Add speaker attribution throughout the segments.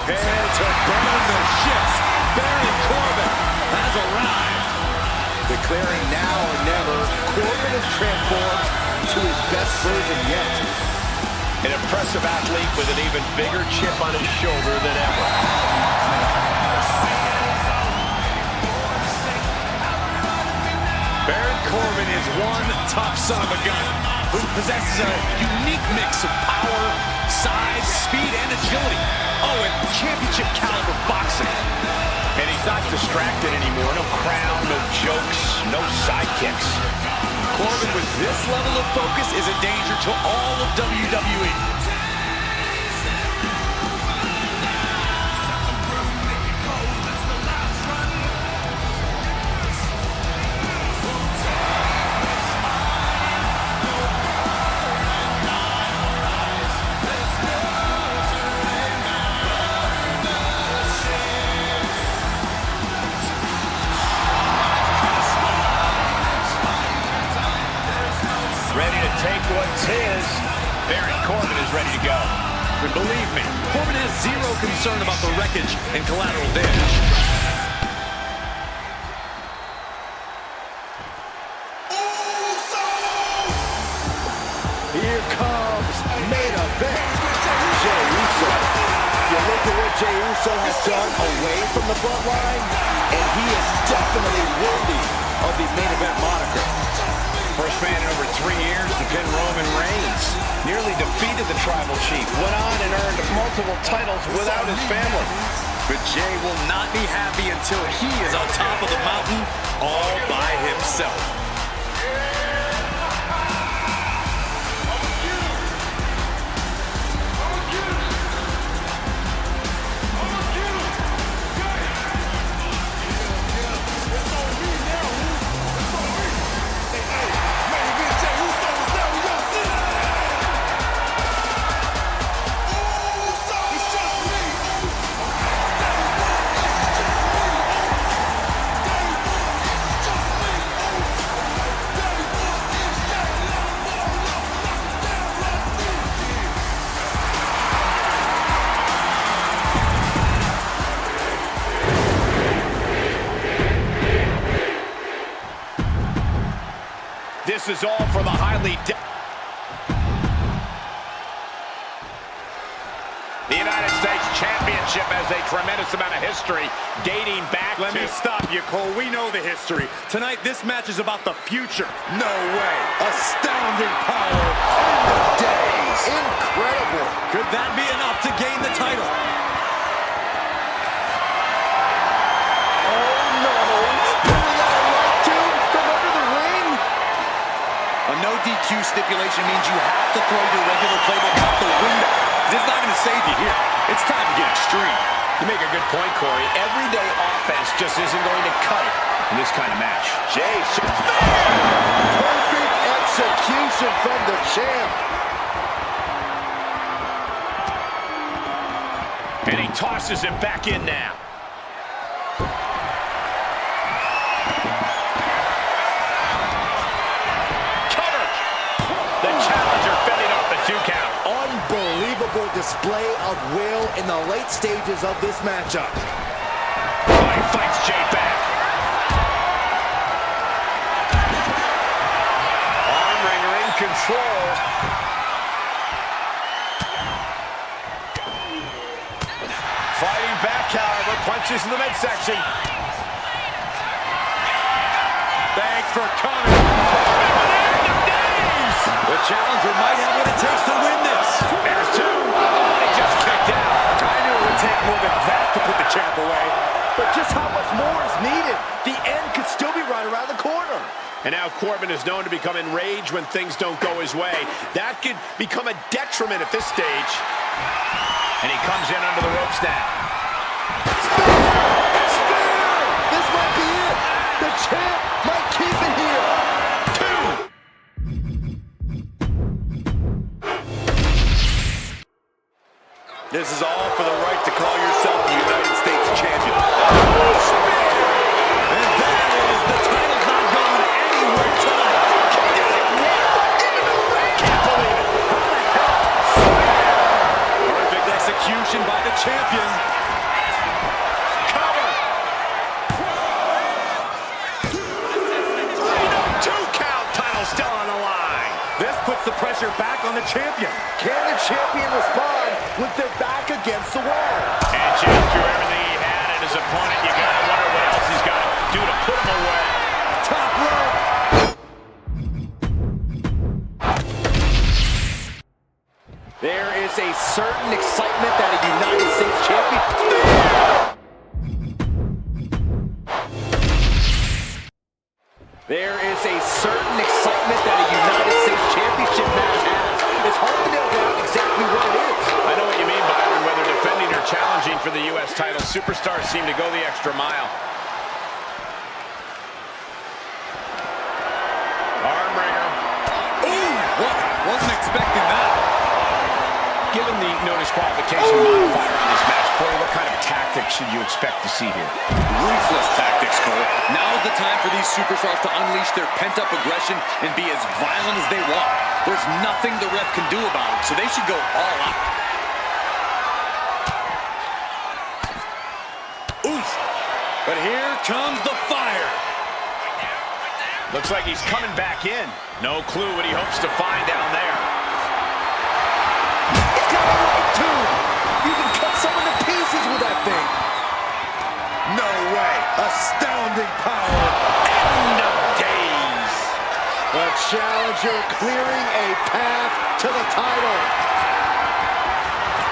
Speaker 1: Prepare to burn the ships. Baron Corbin has arrived.
Speaker 2: Declaring now or never, Corbin has transformed to his best version yet.
Speaker 3: An impressive athlete with an even bigger chip on his shoulder than ever.
Speaker 1: Baron Corbin is one tough son of a gun who possesses a unique mix of power, size, speed, and agility. Oh, and championship caliber boxing.
Speaker 3: And he's not distracted anymore. No crown, no jokes, no sidekicks.
Speaker 1: Corbin with this level of focus is a danger to all of WWE.
Speaker 3: Ready to take what's his. Baron Corbin is ready to go.
Speaker 1: And believe me, Corbin has zero concern about the wreckage and collateral damage.
Speaker 2: Here comes main event. Jey Uso. You look at what Jey Uso has done away from the bloodline, and he is definitely worthy of the main event moniker.
Speaker 3: First man in over 3 years to pin Roman Reigns. Nearly defeated the Tribal Chief. Went on and earned multiple titles without his family.
Speaker 1: But Jey will not be happy until he is on top of the mountain all by himself.
Speaker 3: This is all for the highly... The United States Championship has a tremendous amount of history dating back
Speaker 1: Let me stop you, Cole. We know the history. Tonight, this match is about the future. No way.
Speaker 2: Astounding power in the days. Incredible.
Speaker 1: Could that be enough to gain the title?
Speaker 2: Oh, no. Spinning out right to from under the ring.
Speaker 1: A no DQ stipulation means you have to throw your regular playbook out the window. This is not going to save you here. It's time to get extreme.
Speaker 3: You make a good point, Corey. Everyday offense just isn't going to cut it in this kind of match. Jey,
Speaker 2: perfect execution from the champ.
Speaker 3: And he tosses him back in now. Cover. The challenger fending off the 2 count.
Speaker 2: Unbelievable display of will in the late stages of this matchup.
Speaker 3: Oh, he fights Jey back. Arm wringer in control. Fighting back, however, punches in the midsection. Thanks for coming.
Speaker 1: The challenger might have what it takes to win this.
Speaker 3: There's 2. Oh, he just kicked out.
Speaker 1: I knew it would take more than that to put the champ away.
Speaker 2: But just how much more is needed? The end could still be right around the corner.
Speaker 3: And now Corbin is known to become enraged when things don't go his way. That could become a detriment at this stage. And he comes in under the ropes now.
Speaker 2: Spear! This might be it. The champ might keep it here.
Speaker 3: 2. This is all for the right to call yourself the United States champion.
Speaker 1: And that is, the title's not going anywhere tonight.
Speaker 3: Can't believe it.
Speaker 1: Perfect execution by the champion.
Speaker 4: puts the pressure back on the champion.
Speaker 2: Can the champion respond with their back against the wall?
Speaker 3: And Jay threw everything he had at his opponent. You gotta wonder what else he's got to do to put him away.
Speaker 2: Top rope. There is a certain excitement that a United States champion... There is a certain excitement that a United States Championship match has. It's hard to nail down exactly what it is.
Speaker 3: I know what you mean, Byron. Whether defending or challenging for the U.S. title, superstars seem to go the extra mile. Arm wringer.
Speaker 4: Ooh, wasn't expecting that.
Speaker 3: Given the no disqualification modifier on this match, Corey, what kind of tactics should you expect to see here?
Speaker 4: Ruthless tactics, Cole. Now's the time for these superstars to unleash their pent-up aggression and be as violent as they want. There's nothing the ref can do about it, so they should go all out. Oof! But here comes the fire.
Speaker 3: Looks like he's coming back in. No clue what he hopes to find down there.
Speaker 2: It's got a right too. You can cut someone to pieces with that thing.
Speaker 4: No way. Astounding power.
Speaker 3: End of days.
Speaker 2: The challenger clearing a path to the title.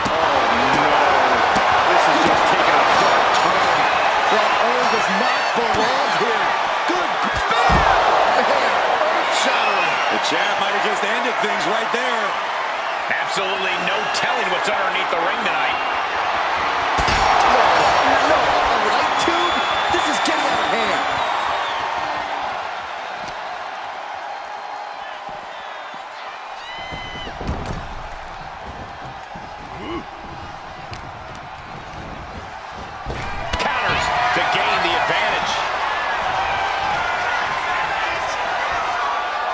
Speaker 2: Oh no. This is just taking a dark turn. That earn does not belong here. Good. Earth-shattering.
Speaker 4: The champ might have just ended things right there.
Speaker 3: Absolutely no telling what's underneath the ring tonight.
Speaker 2: No, a light tube? This is getting out of hand.
Speaker 3: Counters to gain the advantage.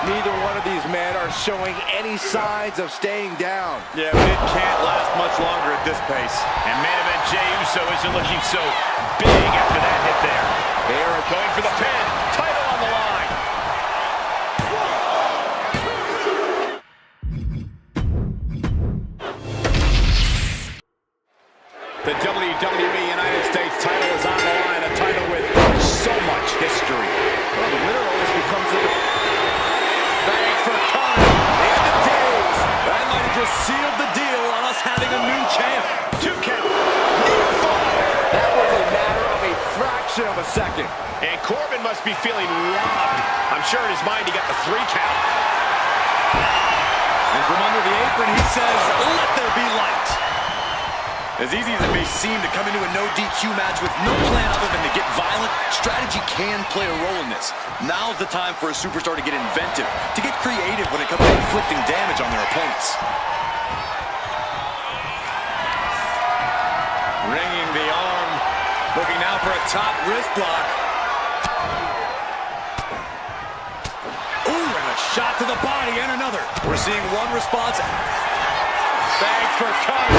Speaker 2: Neither one of these men are showing any signs of staying down.
Speaker 4: Yeah, but it can't last much longer at this pace.
Speaker 3: And main event Jey Uso isn't looking so big after that hit there. They are going for the pin. Title on the line. The WWE United States title is on the line. A title with so much history.
Speaker 2: Well, the winner always becomes the... Thanks for coming. End of days.
Speaker 4: That might have just sealed the deal on us having a new champ.
Speaker 3: 2 count. Near fall.
Speaker 2: That was a matter of a fraction of a second.
Speaker 3: And Corbin must be feeling robbed. I'm sure in his mind he got the 3 count.
Speaker 4: And from under the apron, he says, let there be light. As easy as it may seem to come into a no DQ match with no plan other than to get violent, strategy can play a role in this. Now's the time for a superstar to get inventive, to get creative when it comes to inflicting damage on their opponents. Ringing the arm, looking now for a top wrist block. Ooh, and a shot to the body and another. We're seeing one response. Thanks for coming.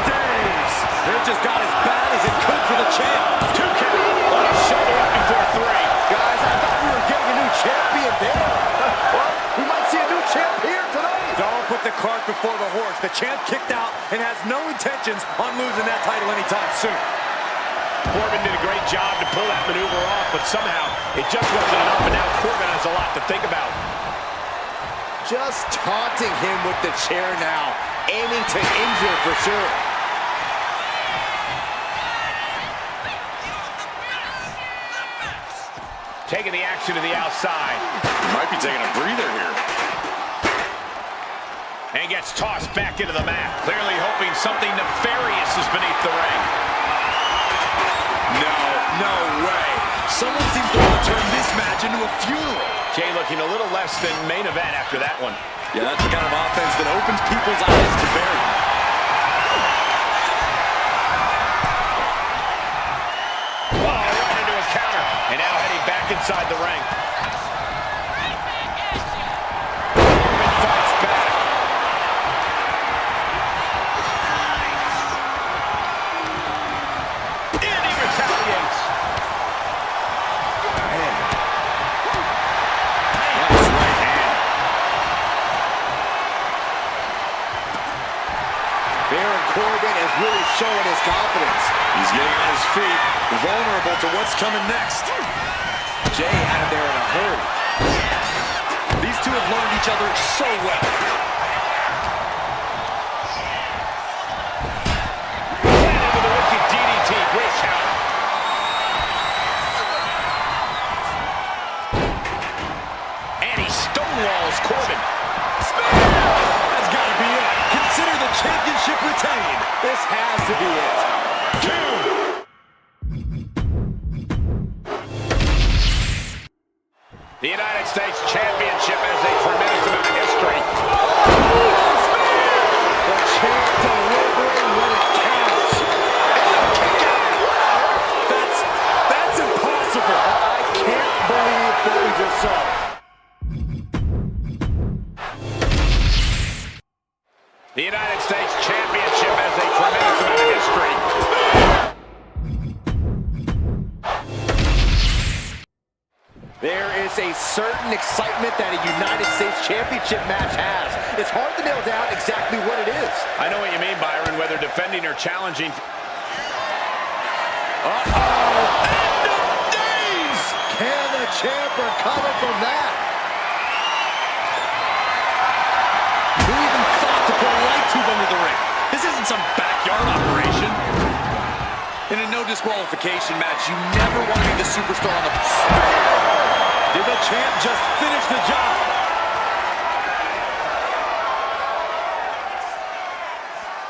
Speaker 4: Days. It just got as bad as it could for the champ.
Speaker 3: 2 count. On a shoulder up before 3.
Speaker 2: Guys, I thought we were getting a new champion there. Well, we might see a new champ here tonight.
Speaker 4: Don't put the cart before the horse. The champ kicked out and has no intentions on losing that title anytime soon.
Speaker 3: Corbin did a great job to pull that maneuver off, but somehow it just wasn't enough, and now Corbin has a lot to think about.
Speaker 2: Just taunting him with the chair now, aiming to injure for sure.
Speaker 3: Taking the action to the outside.
Speaker 4: Might be taking a breather here.
Speaker 3: And gets tossed back into the mat, clearly hoping something nefarious is beneath the ring.
Speaker 4: No way. Someone seems to want to turn this match into a funeral.
Speaker 3: Jey looking a little less than main event after that one.
Speaker 4: Yeah, that's the kind of offense that opens people's eyes to bury.
Speaker 3: Oh, right into a counter. And now heading back inside the ring. Corbin fights back. And he retaliates.
Speaker 4: Nice right hand.
Speaker 2: showing his confidence.
Speaker 4: He's getting on his feet, vulnerable to what's coming next.
Speaker 2: Jay out of there in a hurry.
Speaker 4: These two have learned each other so well.
Speaker 3: Into the wicked DDT. Great count. And he stonewalls Corbin.
Speaker 4: That's got to be it. Consider the championship retained.
Speaker 2: This has to be it.
Speaker 3: The United States Championship has a tremendous amount of history.
Speaker 2: The champ delivering when it counts.
Speaker 4: That's impossible.
Speaker 2: I can't believe what we just saw.
Speaker 3: The United States Championship has a tremendous amount of history.
Speaker 2: There is a certain excitement that a United States Championship match has. It's hard to nail down exactly what it is.
Speaker 3: I know what you mean, Byron, whether defending or challenging.
Speaker 2: End of days! Can the champ recover from that?
Speaker 4: Who even thought to put a light tube under the ring? This isn't some backyard operation. In a no disqualification match, you never want to be the superstar on the spear. Did the champ just finish the job?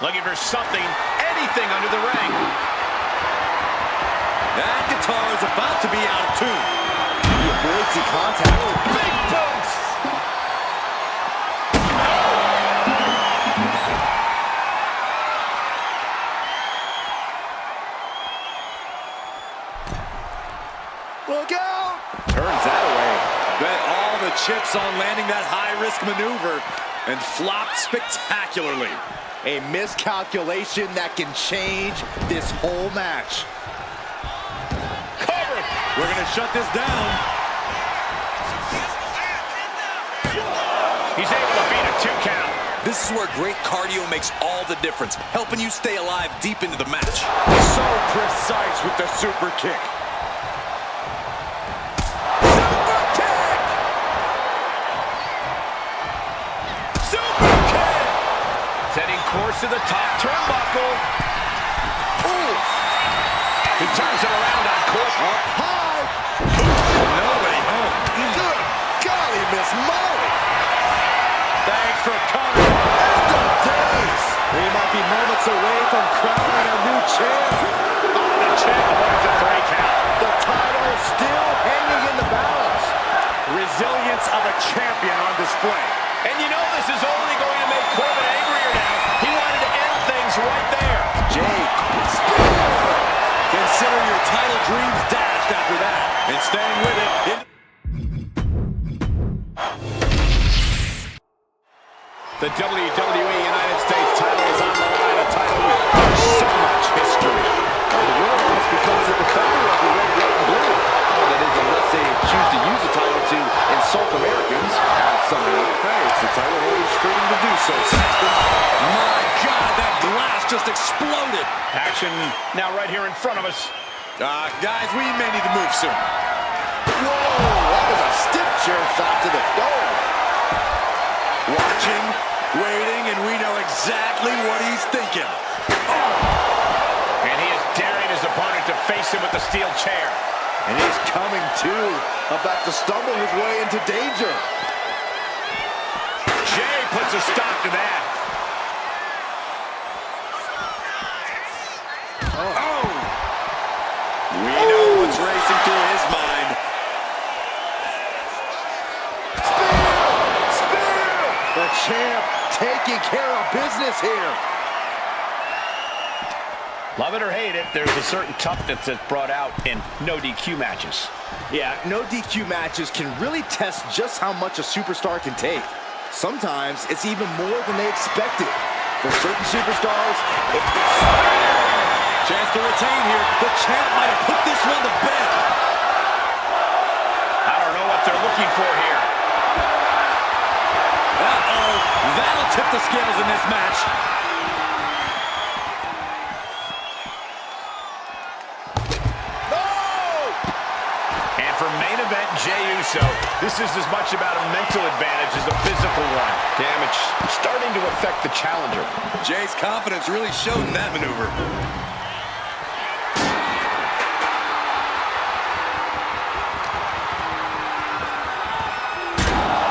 Speaker 3: Looking for something, anything under the ring.
Speaker 4: That guitar is about to be out of tune.
Speaker 2: He avoids the contact. Big boots! Look out!
Speaker 4: Turns that away. Bet all the chips on landing that high-risk maneuver and flopped spectacularly.
Speaker 2: A miscalculation that can change this whole match.
Speaker 3: Cover!
Speaker 4: We're going to shut this down.
Speaker 3: He's able to beat a 2 count.
Speaker 4: This is where great cardio makes all the difference, helping you stay alive deep into the match.
Speaker 2: So precise with the super kick.
Speaker 3: Setting course to the top turnbuckle. Ooh. He turns it around on Corbin.
Speaker 2: Up high.
Speaker 4: Nobody home.
Speaker 2: Good golly, Miss Molly.
Speaker 4: Thanks for coming.
Speaker 2: End of days. We might be moments away from crowning a new champ.
Speaker 3: The champ avoids a 3 count.
Speaker 2: The title still hanging in the balance.
Speaker 3: Resilience of a champion on display. And you know this is only going to make Corbin angrier now. He wanted to end things right there.
Speaker 2: Jay.
Speaker 4: Consider your title dreams dashed after that. And staying with it.
Speaker 3: The WWE United States title is on the line. A title with so much history.
Speaker 2: The winner almost becomes a defender of the red, white, and blue. Oh, that is unless they choose to use the title to insult Americans. Hey, it's the title holder's freedom to do so, Saxton.
Speaker 4: My God, that glass just exploded.
Speaker 3: Action now right here in front of us.
Speaker 4: Guys, we may need to move soon.
Speaker 2: Whoa, that was a stiff chair shot to the dome.
Speaker 4: Watching, waiting, and we know exactly what he's thinking.
Speaker 3: And he is daring his opponent to face him with the steel chair.
Speaker 2: And he's coming to, about to stumble his way into danger.
Speaker 3: Jay puts a stop to that.
Speaker 2: Oh.
Speaker 4: We know what's racing through his mind.
Speaker 2: Spear! The champ taking care of business here.
Speaker 3: Love it or hate it, there's a certain toughness that's brought out in no DQ matches.
Speaker 2: Yeah, no DQ matches can really test just how much a superstar can take. Sometimes it's even more than they expected. For certain superstars,
Speaker 4: Chance to retain here. The champ might have put this one to bed.
Speaker 3: I don't know what they're looking for here.
Speaker 4: Uh-oh. That'll tip the scales in this match.
Speaker 3: And for main event Jey Uso, this is as much about a mental advantage as a physical one. Damage starting to affect the challenger.
Speaker 4: Jay's confidence really showed in that maneuver.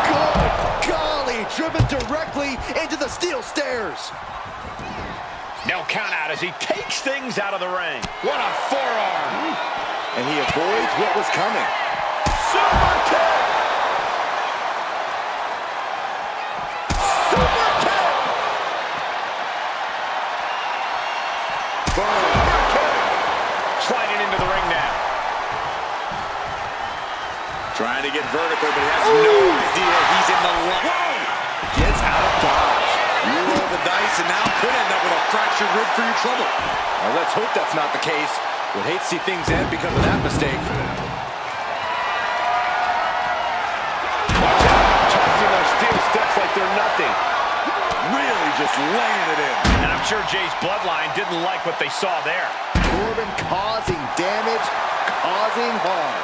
Speaker 2: Good golly, driven directly into the steel stairs.
Speaker 3: No count out as he takes things out of the ring. What a forearm.
Speaker 2: And he avoids what was coming.
Speaker 3: Super kick! Super kick!
Speaker 2: Boom.
Speaker 3: Super kick! Sliding into the ring now.
Speaker 4: Trying to get vertical, but he has no idea he's in the line. Gets out of dodge. You roll the dice and now could end up with a fractured rib for your trouble.
Speaker 2: Well, let's hope that's not the case. Would hate to see things end because of that mistake.
Speaker 3: Watch out. Tossing those steel steps like they're nothing.
Speaker 4: Really just laying it in.
Speaker 3: And I'm sure Jay's bloodline didn't like what they saw there.
Speaker 2: Corbin causing damage, causing harm.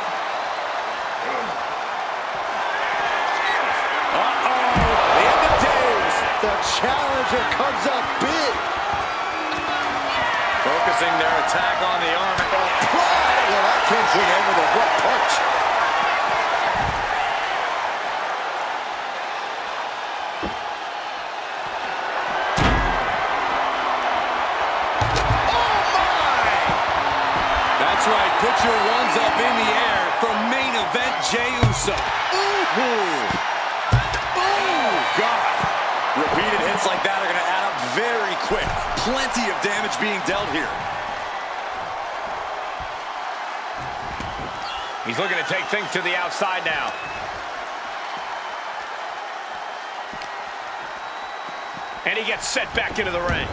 Speaker 4: The end of days.
Speaker 2: The challenger comes up big.
Speaker 4: Focusing their attack on the arm.
Speaker 2: Well, that came to an end with a abrupt punch.
Speaker 3: Oh, my!
Speaker 4: That's right. Put your ones up in the air for main event Jey Uso.
Speaker 2: Ooh.
Speaker 4: God. Repeated hits like that are going to add up very quick. Plenty of damage being dealt here.
Speaker 3: He's looking to take things to the outside now. And he gets set back into the ring.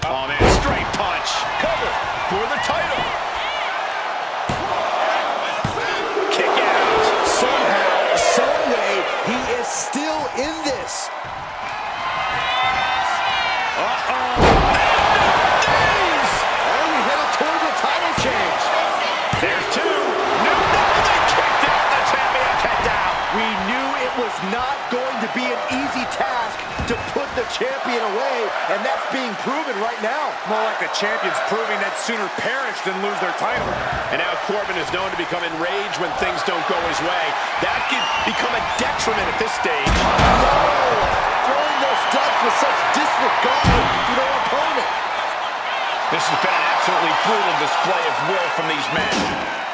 Speaker 3: Oh, man, straight punch. Cover for the title. Kick out.
Speaker 2: Somehow, someway, he is still in this.
Speaker 3: There's two. No, they kicked out. The champion kicked out.
Speaker 2: We knew it was not going to be an easy task to put the champion away, and that's being proven right now.
Speaker 4: More like the champion's proving that sooner perish than lose their title.
Speaker 3: And now Corbin is known to become enraged when things don't go his way. That could become a detriment at this stage.
Speaker 2: No! Throwing those studs with such disregard to their opponent.
Speaker 3: This has been an absolutely brutal display of will from these men.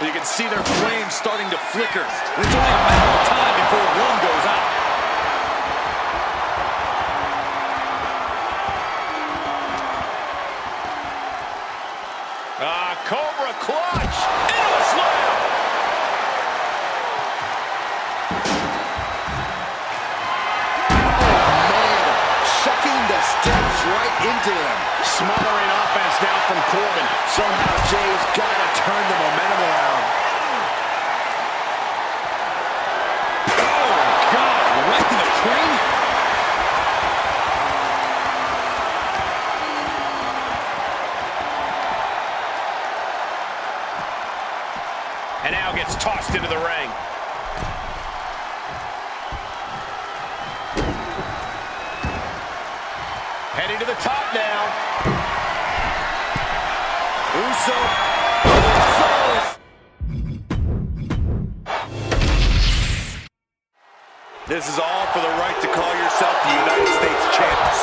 Speaker 4: You can see their flames starting to flicker. And it's only a matter of time before one goes out.
Speaker 3: Cobra clutch into a slam.
Speaker 2: Chucking the steps right into him.
Speaker 3: Smothering offense now from Corbin.
Speaker 2: Somehow Jay's got to turn the momentum around.
Speaker 4: Oh, God, right to the cranium.
Speaker 3: And now gets tossed into the ring. Heading to the top now.
Speaker 4: Uso. This is all for the right to call yourself the United States champion.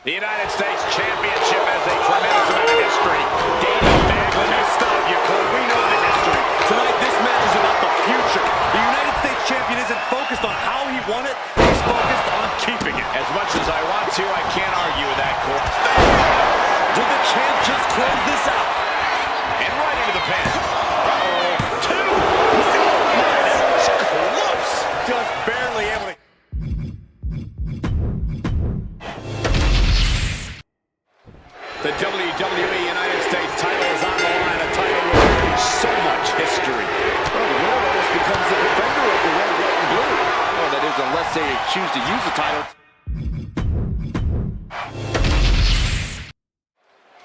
Speaker 3: The United States Championship has a tremendous amount of history. Dating back.
Speaker 4: Let me stop you, Cole. We know the history. Tonight, this match is about the future. The United States champion isn't focused on how he won it. He's focused on keeping it.
Speaker 3: As much as I want to, I can't argue with that, Cole.
Speaker 4: Did the champ just close this out?
Speaker 3: And right into the pin. Two. That was close.
Speaker 4: Just barely able to.
Speaker 3: The WWE United States title is on the line, a title with so much history.
Speaker 2: Well, the winner almost becomes the defender of the red, white, and blue. Well, that is, unless they choose to use the title.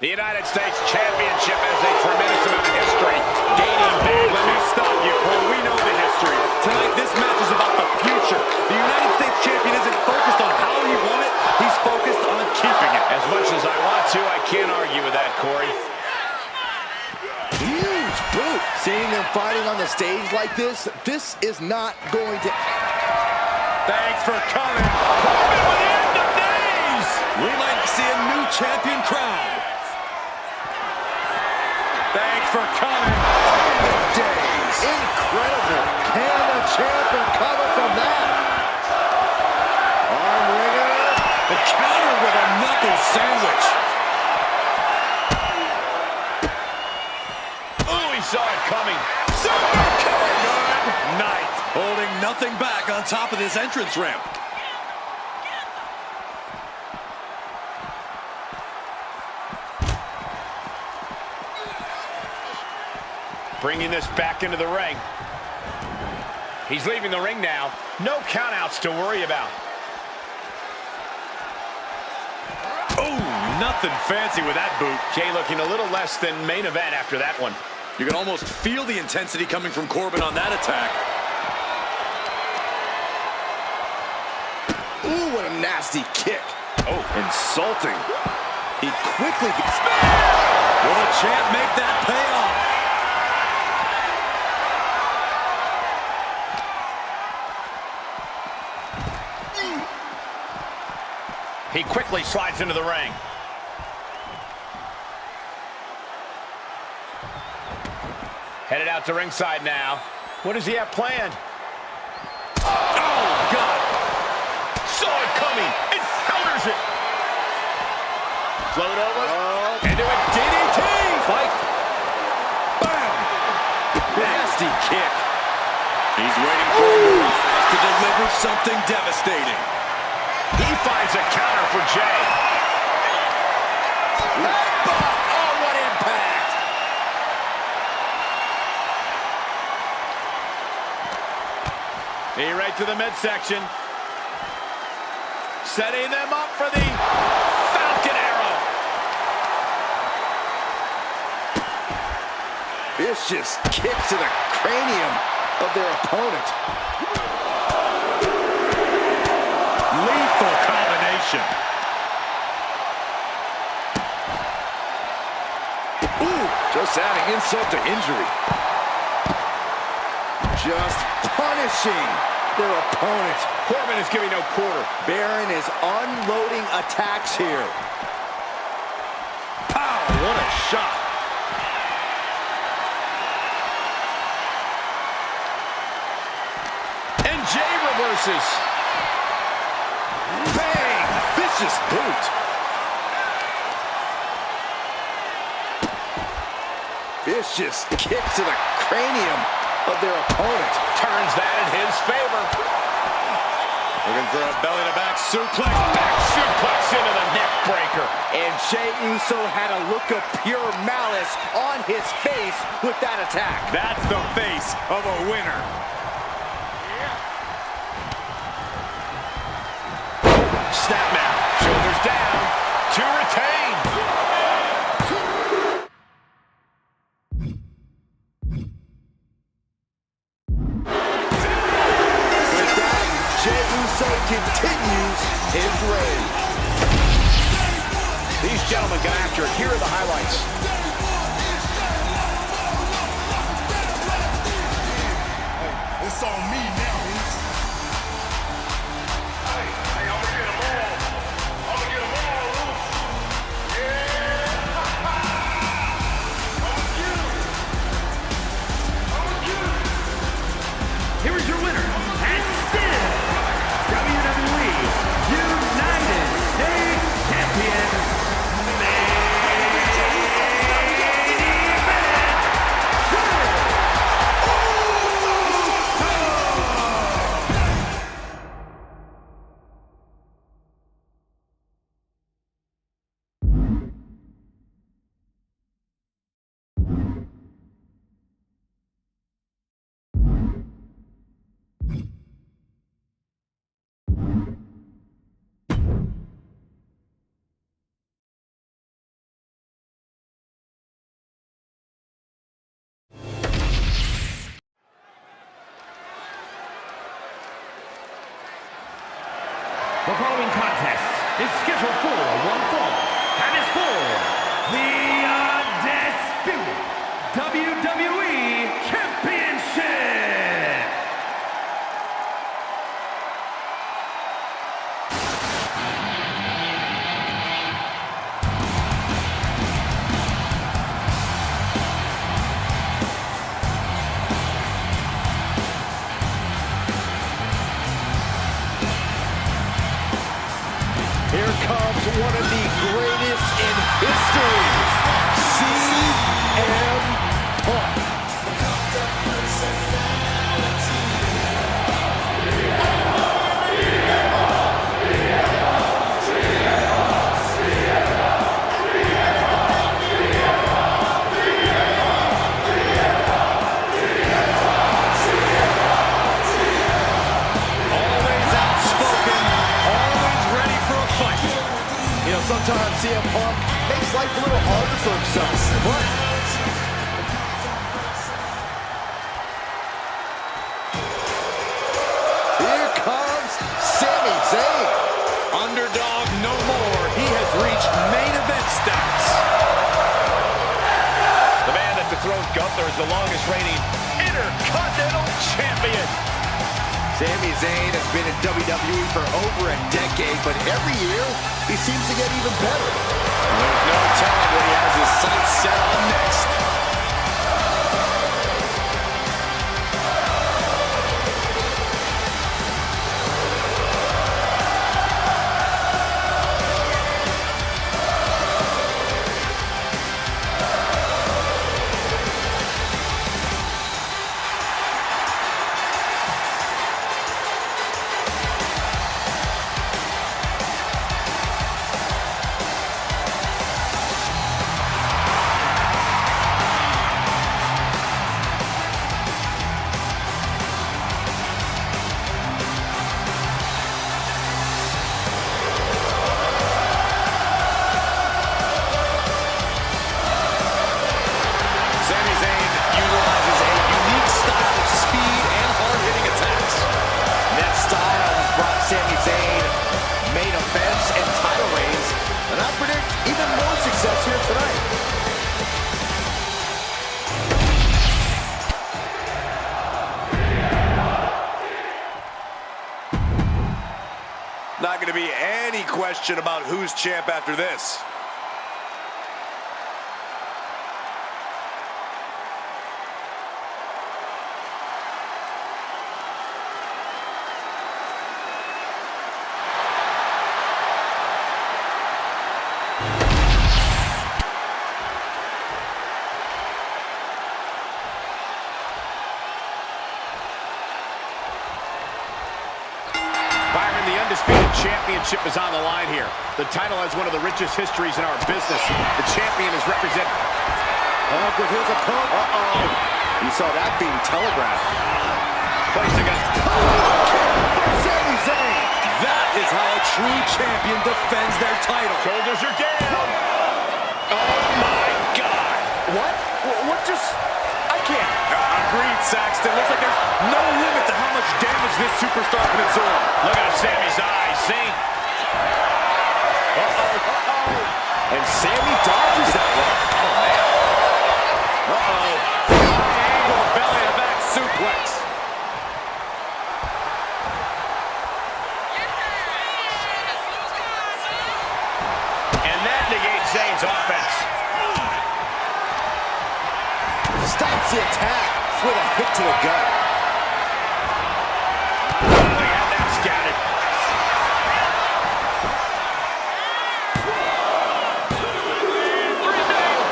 Speaker 3: The United States Championship has a tremendous amount of history dating back.
Speaker 4: Let me stop you, Cole. We know the history. Tonight, this match is about the future. The United States champion isn't focused on how he won it. He's focused on keeping it.
Speaker 3: As much as I want to, I can't argue with that, Corey.
Speaker 2: Huge boot. Seeing them fighting on the stage like this is not going to...
Speaker 4: Thanks for coming. Corbin with the end of days. We might see a new champion crowned. Thanks for coming.
Speaker 2: End of days. Incredible. Can the champ recover from that? Arm wringer.
Speaker 4: The counter with a knuckle sandwich.
Speaker 3: Oh, he saw it coming.
Speaker 4: Super kick. Good night. Holding nothing back on top of this entrance ramp.
Speaker 3: Bringing this back into the ring. He's leaving the ring now. No countouts to worry about.
Speaker 4: Oh, nothing fancy with that boot.
Speaker 3: Jay looking a little less than main event after that one.
Speaker 4: You can almost feel the intensity coming from Corbin on that attack.
Speaker 2: Ooh, what a nasty kick.
Speaker 4: Oh, insulting. He quickly gets... Will the champ make that pay off?
Speaker 3: He quickly slides into the ring. Headed out to ringside now. What does he have planned?
Speaker 4: Oh, God.
Speaker 3: Saw it coming and counters it. Float over into a DDT. Fight.
Speaker 4: Bam. Nasty kick. He's waiting for him to deliver something devastating.
Speaker 3: He finds a counter for Jay.
Speaker 2: Oh, what impact.
Speaker 3: He right to the midsection. Setting them up for the Falcon Arrow.
Speaker 2: Vicious kick to the cranium of their opponent.
Speaker 4: Lethal combination.
Speaker 2: Ooh, just adding insult to injury. Just punishing their opponent.
Speaker 3: Corbin is giving no quarter.
Speaker 2: Baron is unloading attacks here.
Speaker 4: Pow, what a shot.
Speaker 3: And Jay reverses.
Speaker 2: Bang! Vicious boot. Vicious kick to the cranium of their opponent.
Speaker 3: Turns that in his favor.
Speaker 4: Looking for a belly-to-back suplex.
Speaker 3: Back suplex into the neck breaker.
Speaker 2: And Jey Uso had a look of pure malice on his face with that attack.
Speaker 4: That's the face of a winner.
Speaker 3: Snap now. Shoulders down to retain.
Speaker 2: With that, Jey Uso continues his reign.
Speaker 3: These gentlemen got after it. Here are the highlights.
Speaker 5: It's on me now. Hey, I'm gonna get them all. I'm gonna get them all loose. Yeah. I'm with you. I'm with you.
Speaker 6: Here is your winner, and still WWE United States Champion, The following contest is scheduled for one fall and is for the undisputed WWE Championship.
Speaker 2: Here comes one of the greatest in history, CM Punk. Sometimes CM Punk makes life a little harder for himself. But here comes Sami Zayn.
Speaker 1: Underdog no more. He has reached main event status.
Speaker 3: The man that dethroned Gunther is the longest reigning Intercontinental Champion.
Speaker 2: Sami Zayn has been in WWE for over a decade, but every year he seems to get even better.
Speaker 1: There's no telling what he has his sights set on next.
Speaker 2: Sami Zayn main events and title reigns, and I predict even more success here tonight.
Speaker 4: Not going to be any question about who's champ after this.
Speaker 3: The undisputed championship is on the line here. The title has one of the richest histories in our business. The champion is represented.
Speaker 2: Oh, but here's a Punk. Uh-oh. You saw that being telegraphed.
Speaker 3: Placed against
Speaker 2: Sami Zayn.
Speaker 4: That is how a true champion defends their title.
Speaker 3: Shoulders are down. Oh, my God.
Speaker 2: What? What just... I can't.
Speaker 3: Agreed, Saxton. Looks like there's no limit to how much damage this superstar can absorb. Look at Sami's eyes, see?
Speaker 2: And Sami dodges that one.
Speaker 3: Oh, man. Angle belly-to-back suplex. And that negates Zayn's offense.
Speaker 2: Stops the attack with a hit to the gut.
Speaker 3: They had that scouted.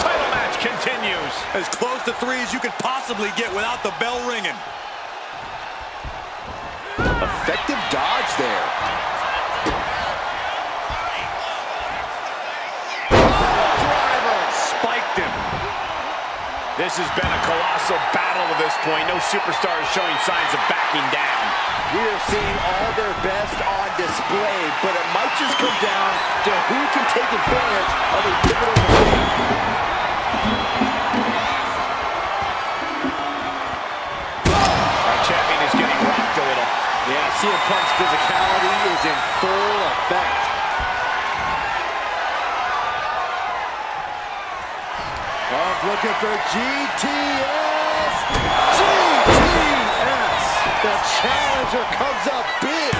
Speaker 3: Title match continues.
Speaker 4: As close to 3 as you could possibly get without the bell ringing.
Speaker 2: Effective dodge there.
Speaker 3: Driver spiked him. This has been a colossal battle to this point. No superstar is showing signs of backing down.
Speaker 2: We are seeing all their best on display, but it might just come down to who can take advantage of a pivotal mistake.
Speaker 3: Our champion is getting rocked a little.
Speaker 2: Yeah, CM Punk's physicality is in full effect. Punk looking for GTS! GTS! The challenger comes up big!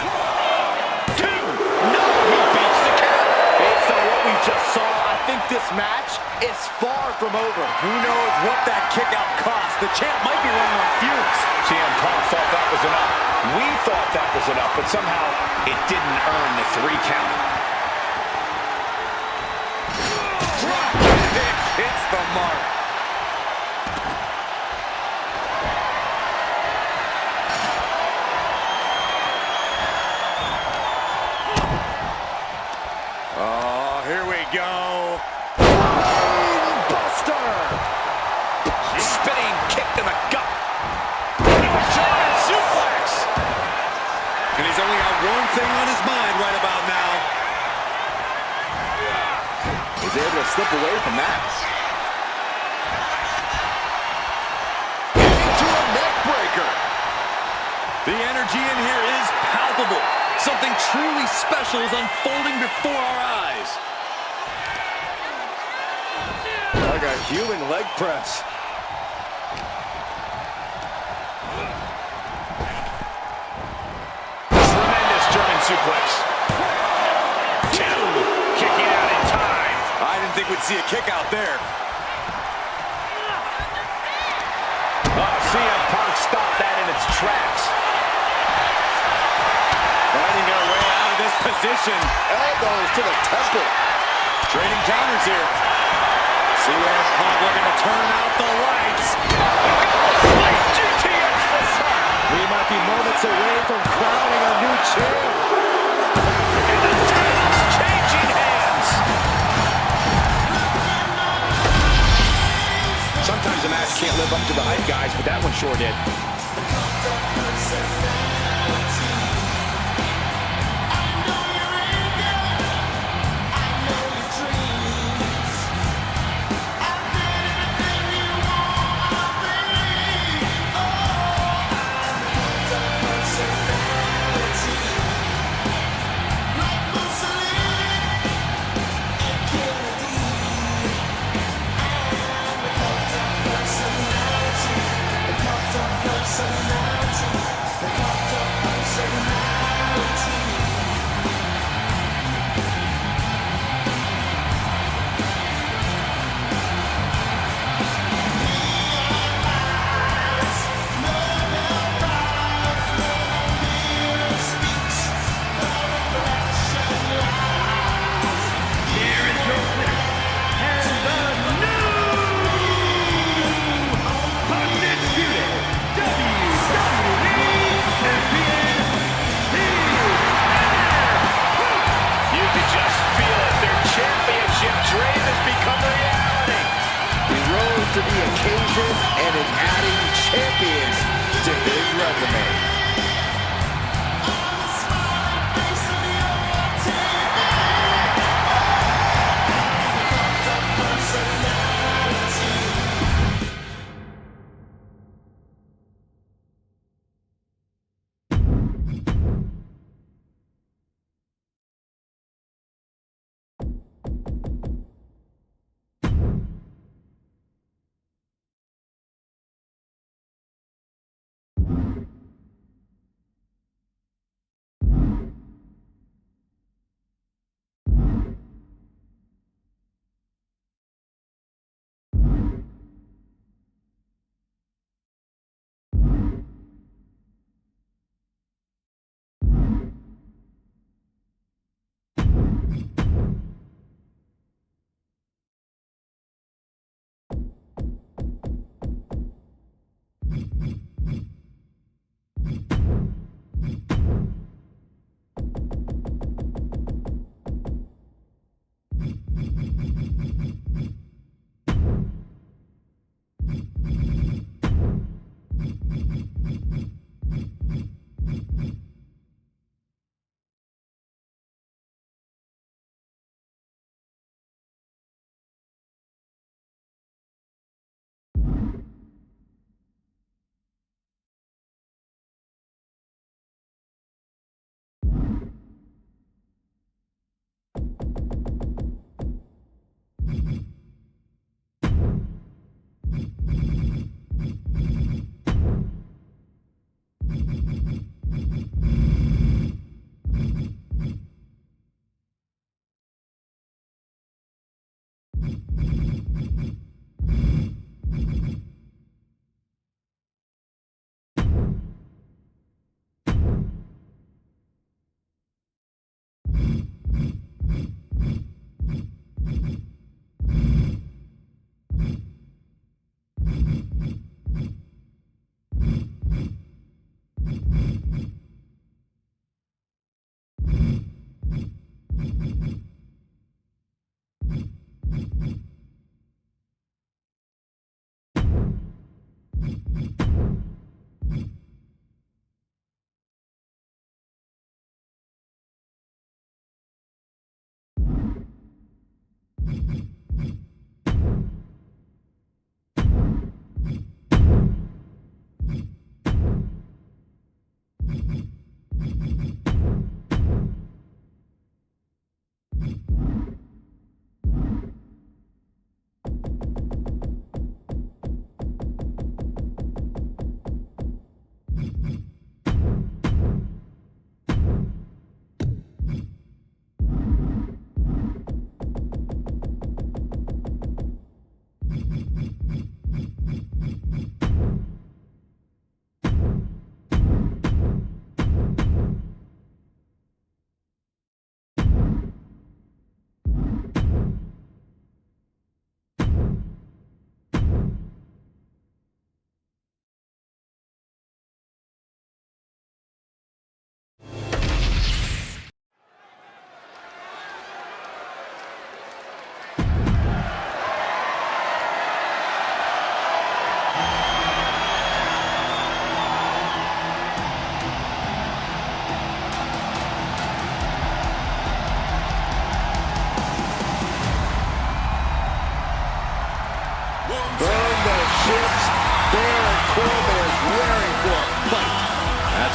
Speaker 3: 2. No, he beats the count.
Speaker 2: Based on what we just saw, I think this match is far from over.
Speaker 4: Who knows what that kick out cost? The champ might be running on fumes.
Speaker 3: CM Punk thought that was enough. We thought that was enough, but somehow it didn't earn the 3 count.
Speaker 4: Drop kick hits the mark. Oh, here we go.
Speaker 2: Buster!
Speaker 3: Spinning kick to the gut. German suplex.
Speaker 4: And he's only got one thing on his mind right about now.
Speaker 2: He's able to slip away from that. Into a neck breaker.
Speaker 4: The energy in here is palpable. Something truly special is unfolding before our eyes.
Speaker 2: Like a human leg press.
Speaker 3: Tremendous German suplex. 2. Kicking out in time.
Speaker 4: I didn't think we'd see a kick out there.
Speaker 3: CM Punk stopped that in its tracks.
Speaker 4: Fighting their way out of this position.
Speaker 2: Elbows to the temple.
Speaker 4: Trading counters here. CM Punk looking to turn out the lights.
Speaker 3: GTS the sun.
Speaker 2: We might be moments away from crowning a new champ.
Speaker 3: And the title's changing hands. Sometimes a match can't live up to the hype, guys, but that one sure did.
Speaker 7: Personality, the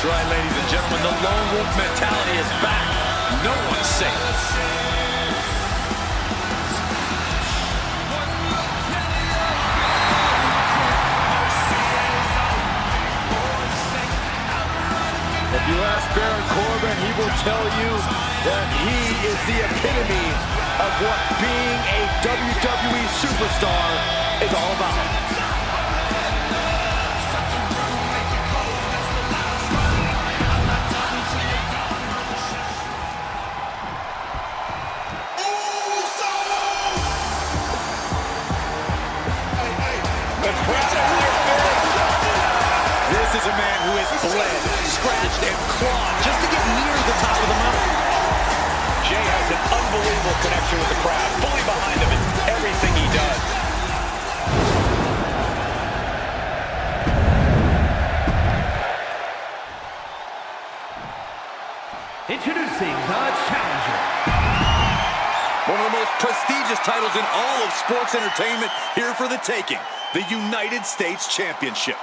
Speaker 4: That's right, ladies and gentlemen, the lone wolf mentality is back. No one's safe.
Speaker 2: If you ask Baron Corbin, he will tell you that he is the epitome of what being a WWE superstar is all about.
Speaker 4: This is a man who has bled, scratched, and clawed just to get near the top of the mountain.
Speaker 3: Jay has an unbelievable connection with the crowd, fully behind him in everything he does.
Speaker 6: Introducing the challenger.
Speaker 4: One of the most prestigious titles in all of sports entertainment, here for the taking, the United States Championship.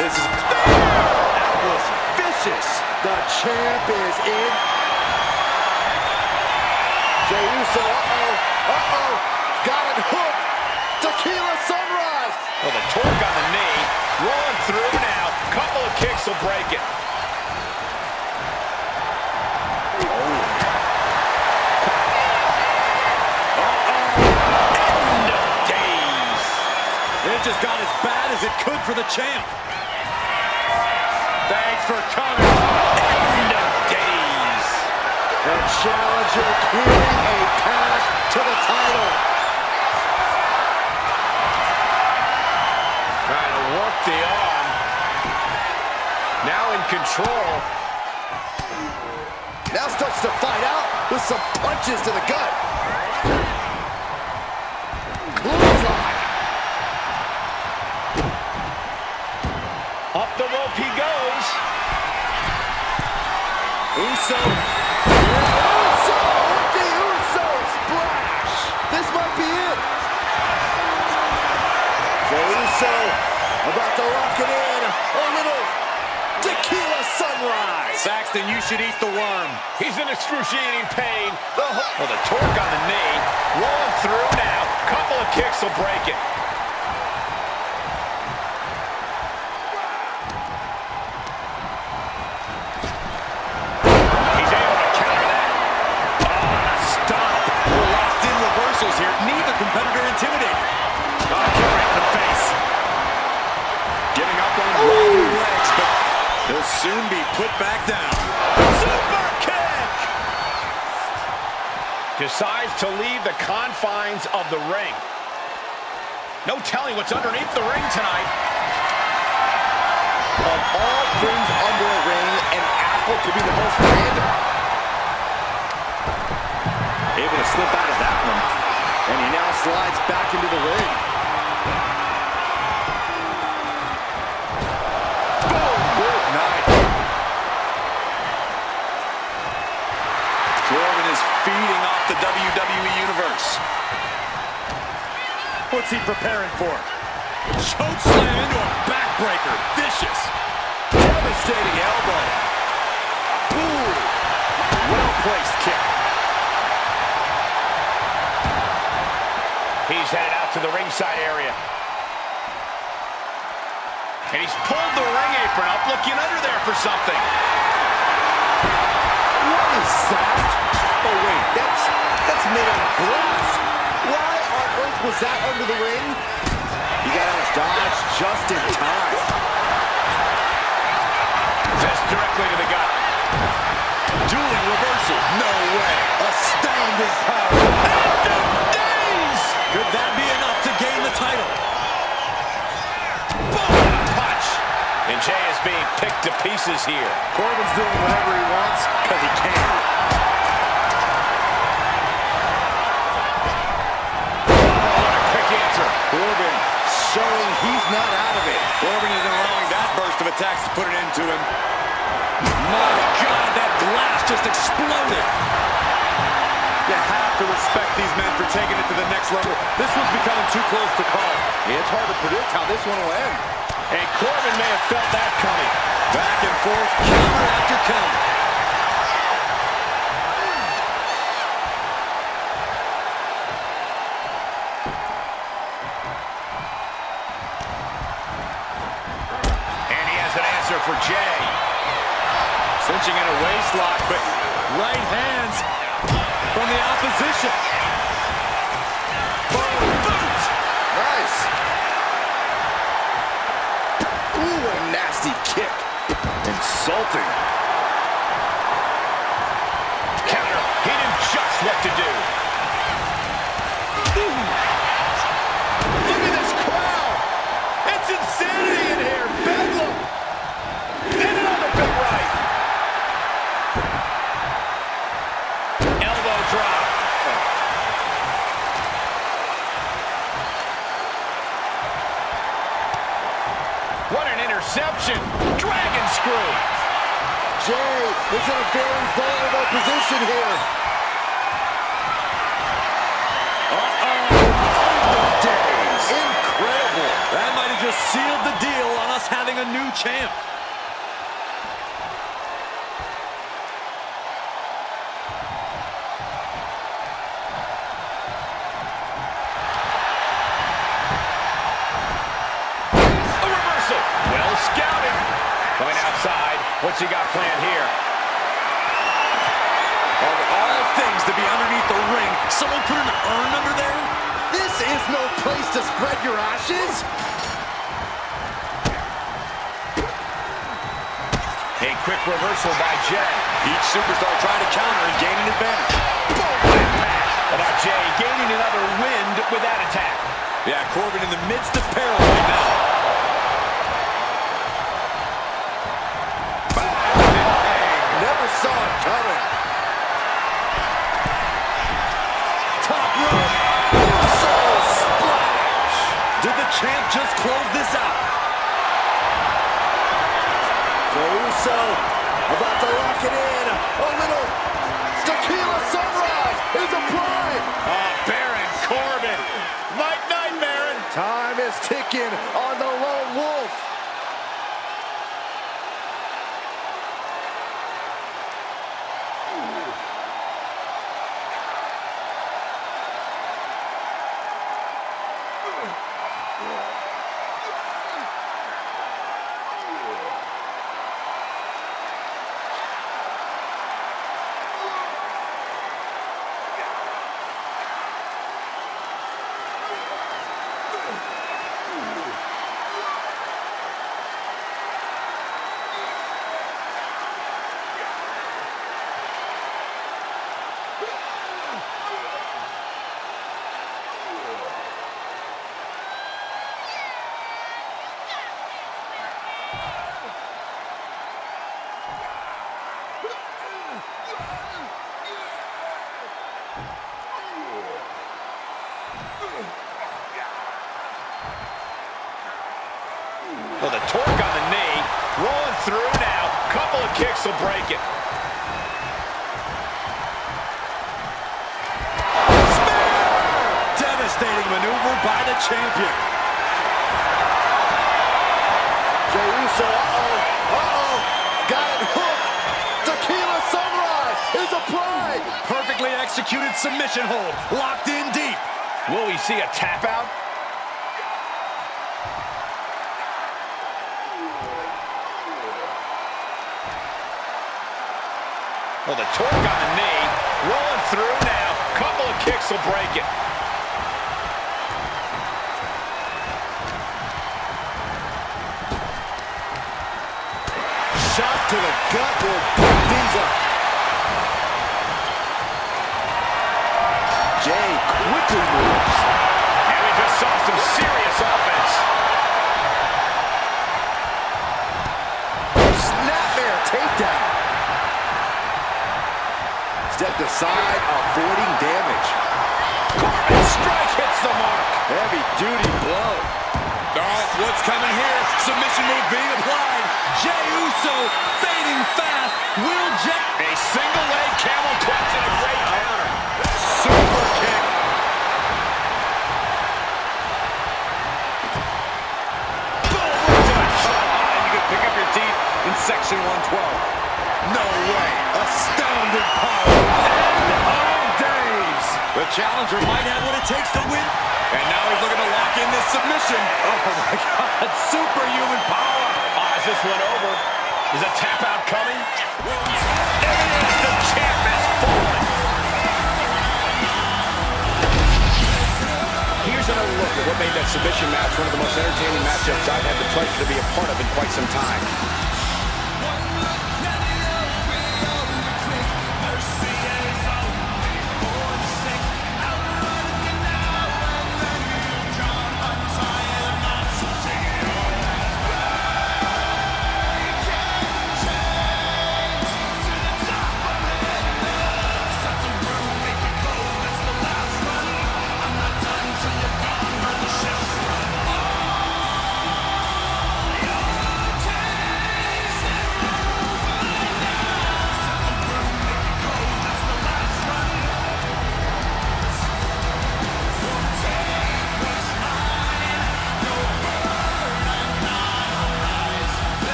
Speaker 2: This is... That was vicious. The champ is in. Jey Uso, got it hooked. Tequila Sunrise.
Speaker 3: Well, the torque on the knee, rolling through now. Couple of kicks will break it. End of days.
Speaker 4: It just got as bad as it could for the champ.
Speaker 3: Thanks for coming. End of days.
Speaker 2: The challenger clearing a path to the title.
Speaker 3: Trying to work the arm. Now in control.
Speaker 2: Now starts to fight out with some punches to the gut. Clothesline.
Speaker 3: Up the rope he goes.
Speaker 2: Uso. Uso with the Uso splash. This might be it. Jey Uso about to lock it in. A little tequila sunrise.
Speaker 4: Saxton, you should eat the worm.
Speaker 3: He's in excruciating pain. The torque on the knee. Rolling through now. Couple of kicks will break it. He's able to counter that. Oh, stop.
Speaker 4: We're locked in reversals here. Neither competitor intimidated.
Speaker 3: Oh, kick right in the face.
Speaker 4: Getting up on wobbly legs, but he'll soon be put back down.
Speaker 3: Super kick! Decides to leave the confines of the ring. No telling what's underneath the ring tonight.
Speaker 2: Of all things under a ring, an apple could be the most random. Able to slip out of that one. And he now slides back into the ring.
Speaker 4: Corbin is feeding off the WWE Universe. What's he preparing for? Choke slam into a backbreaker. Vicious. Devastating elbow. Ooh. Well-placed kick.
Speaker 3: He's headed out to the ringside area. And he's pulled the ring apron up, looking under there for something.
Speaker 2: What is that? Oh, wait, that's made out of glass. Why on earth was that under the ring? He got out of dodge just in time.
Speaker 3: Fist directly to the gut.
Speaker 4: Dueling reversal. No way.
Speaker 2: Astounding power.
Speaker 3: Days!
Speaker 4: Could that be enough to gain the title?
Speaker 3: Boom! Punch. And Jay is being picked to pieces here.
Speaker 4: Corbin's doing whatever he wants because he can.
Speaker 3: What a quick answer.
Speaker 2: Corbin showing he's not out of it.
Speaker 4: Corbin isn't allowing that burst of attacks to put an end to him. My God, that glass just exploded. You have to respect these men for taking it to the next level. This one's becoming too close to call.
Speaker 2: It's hard to predict how this one will end.
Speaker 3: And Corbin may have felt that coming.
Speaker 4: Back and forth, counter after counter.
Speaker 3: And he has an answer for Jay.
Speaker 4: Cinching in a waist lock, but right hands from the opposition.
Speaker 2: Boot. Nice. Ooh, what a nasty kick. Insulting.
Speaker 3: Counter. He knew just what to do. Look at this crowd. It's insanity in here. Bedlam. And another big right. Elbow drop. What an interception. Dragon screw.
Speaker 2: Jay is in a very vulnerable position here. Days. Incredible.
Speaker 4: That might have just sealed the deal on us having a new champ.
Speaker 3: A reversal. Well scouted. Coming outside. What's he got planned here?
Speaker 4: Of all things to be underneath the ring, someone put an urn under there?
Speaker 2: This is no place to spread your ashes.
Speaker 3: A quick reversal by Jay.
Speaker 4: Each superstar trying to counter and gain an advantage.
Speaker 3: Boom! Impact. About Jay gaining another wind with that attack.
Speaker 4: Yeah, Corbin in the midst of peril right now.
Speaker 2: Never saw it coming. Top rope. Soul splash.
Speaker 4: Did the champ just close this out?
Speaker 2: So about to lock it in. A little tequila sunrise is applied.
Speaker 3: Baron Corbin. Night, night, Baron.
Speaker 2: Time is ticking on the lone wolf.
Speaker 3: kicks will break it.
Speaker 4: Devastating maneuver by the champion.
Speaker 2: Jey Uso, got it hooked. Tequila Sunrise is applied.
Speaker 4: Perfectly executed submission hold, locked in deep.
Speaker 3: Will we see a tap out? Well, the torque on the knee, rolling through now. Couple of kicks will break it.
Speaker 2: Shot to the gut will break things up. Jey quickly moves.
Speaker 3: And we just saw some serious offense.
Speaker 2: Snapmare takedown. Stepped aside, avoiding damage.
Speaker 3: Corbin strike hits the mark.
Speaker 2: Heavy duty blow.
Speaker 4: What's coming here? Submission move being applied. Jey Uso fading fast. Will Jey...
Speaker 3: A single leg camel clutch and a great counter. Super kick. Boom! To the jaw.
Speaker 4: You can pick up your teeth in section 112.
Speaker 3: No way.
Speaker 4: Astounding power. End of days. The challenger might have what it takes to win. And now he's looking to lock in this submission.
Speaker 3: Oh my God. Superhuman power. Is this one over? Is a tap out coming? There it is. The champ has fallen. Here's another look at what made that submission match one of the most entertaining matchups I've had the pleasure to be a part of in quite some time.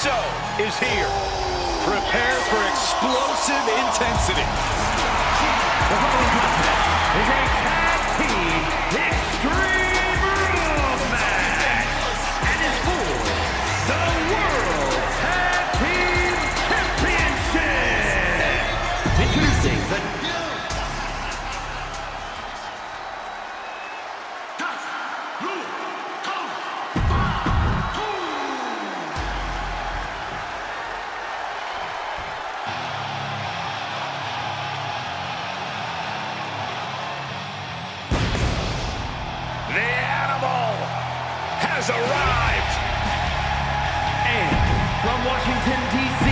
Speaker 3: Uso is here.
Speaker 4: Prepare for explosive intensity.
Speaker 6: The following contest is a tag team extreme rules match and is for the World Tag Team Championship. Introducing the
Speaker 3: has arrived.
Speaker 6: and from Washington, D.C.,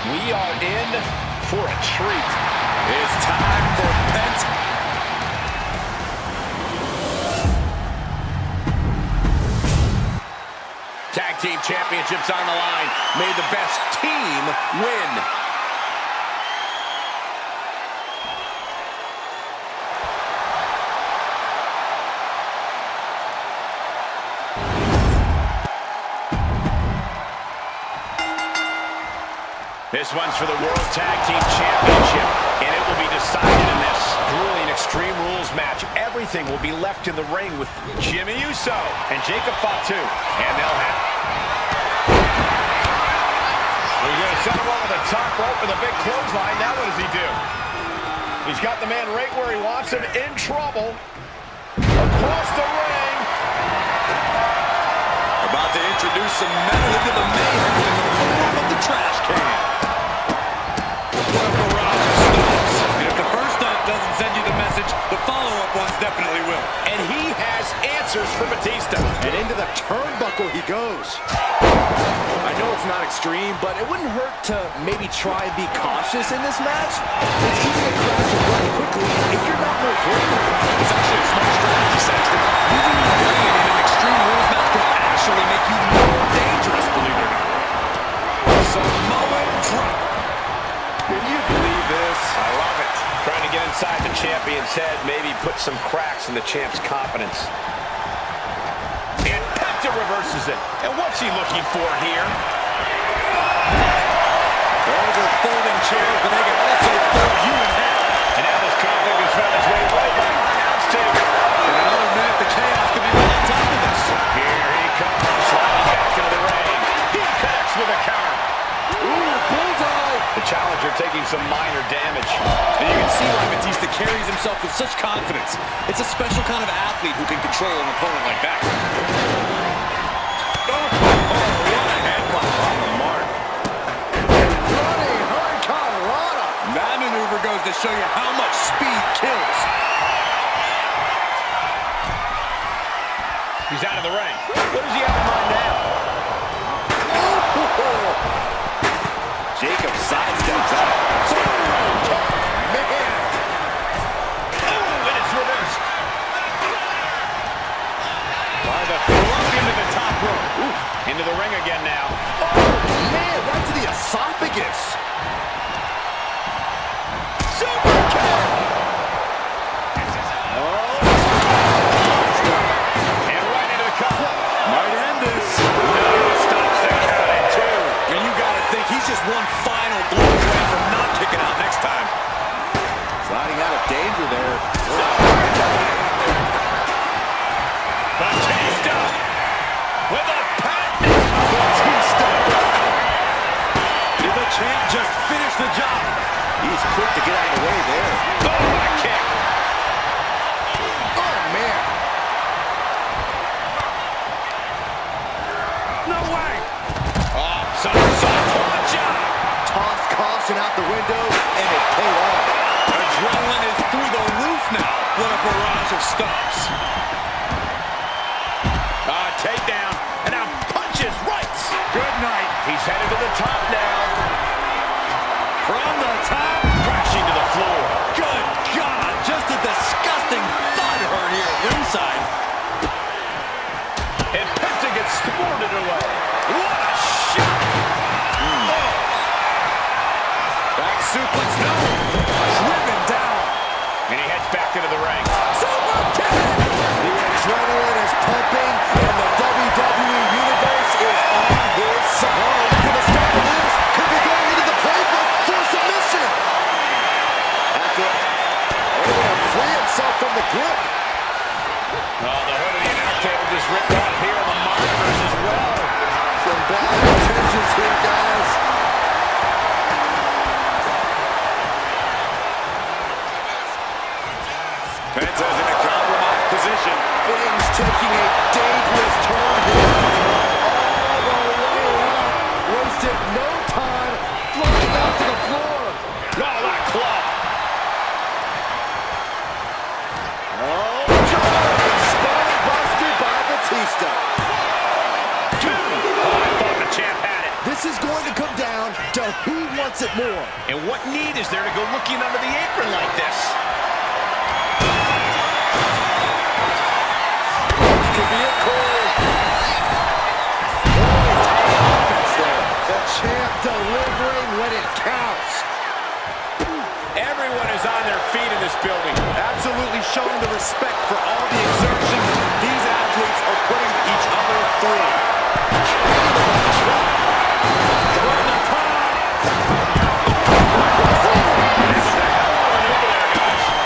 Speaker 3: We are in for a treat.
Speaker 4: It's time for Pent.
Speaker 3: Tag team championships on the line. May the best team win. This one's for the World Tag Team Championship, and it will be decided in this grueling Extreme Rules match. Everything will be left in the ring with Jimmy Uso and Jacob Fatu, and they'll have... He's going to set him over the top rope with a big clothesline. Now what does he do? He's got the man right where he wants him, in trouble. Across the ring.
Speaker 4: About to introduce some metal into the mayhem in the form of the trash can. What a barrage of stops. And if the first stop doesn't send you the message, the follow-up ones definitely will.
Speaker 3: And he has answers for Batista.
Speaker 2: And into the turnbuckle he goes. I know it's not extreme, but it wouldn't hurt to maybe try and be cautious in this match. It's easy to crash and run quickly if you're not more careful.
Speaker 4: It's actually a smart strategy, Saxton. Using your brain in an Extreme Rules match can actually make you more dangerous, believe it or not. Samoa drop.
Speaker 3: Can you believe this? I love it. Trying to get inside the champion's head, maybe put some cracks in the champ's confidence. And Penta reverses it. And what's he looking for here?
Speaker 4: Those are folding chairs, but they can also fold you in half.
Speaker 3: And now this conflict has found its way right by the announce table.
Speaker 4: In another minute, the chaos could be right on top of this.
Speaker 3: Here he comes, sliding back into the ring. He connects with a counter.
Speaker 2: Ooh, bullseye!
Speaker 3: The challenger taking some minor damage.
Speaker 4: And you can see why Batista carries himself with such confidence. It's a special kind of athlete who can control an opponent like that. Oh, what a headbutt on the mark.
Speaker 2: Running Hurricanrana!
Speaker 4: That maneuver goes to show you how much speed kills.
Speaker 3: He's out of the ring. What does he have in mind now?
Speaker 4: Jacob sidesteps out.
Speaker 2: Man!
Speaker 3: Oh, and it's reversed.
Speaker 4: By the throw into the top rope.
Speaker 3: Oof. Into the ring again now.
Speaker 2: Man, right to the esophagus!
Speaker 3: Super kick. back into the ring.
Speaker 2: Super kick! The adrenaline is pumping, and the WWE Universe is on his side. Oh, look at the start of this. Could be going into the playbook for submission. After able to free himself from the grip.
Speaker 3: Oh, the hood of the announce table just ripped off here on the monitors as well.
Speaker 2: Some bad intentions here, guys.
Speaker 4: Penta's in a compromised position.
Speaker 2: Things taking a dangerous turn here. All the way up. Wasted no time. Flying out to the floor.
Speaker 3: Oh, that club.
Speaker 2: Oh, God. Spine buster by Batista.
Speaker 3: Oh, I thought the champ had it.
Speaker 2: This is going to come down to who wants it more.
Speaker 3: And what need is there to go looking under the apron like this?
Speaker 2: Could be a call. The champ delivering when it counts.
Speaker 3: Everyone is on their feet in this building.
Speaker 4: Absolutely showing the respect for all the exertion these athletes are putting each other through.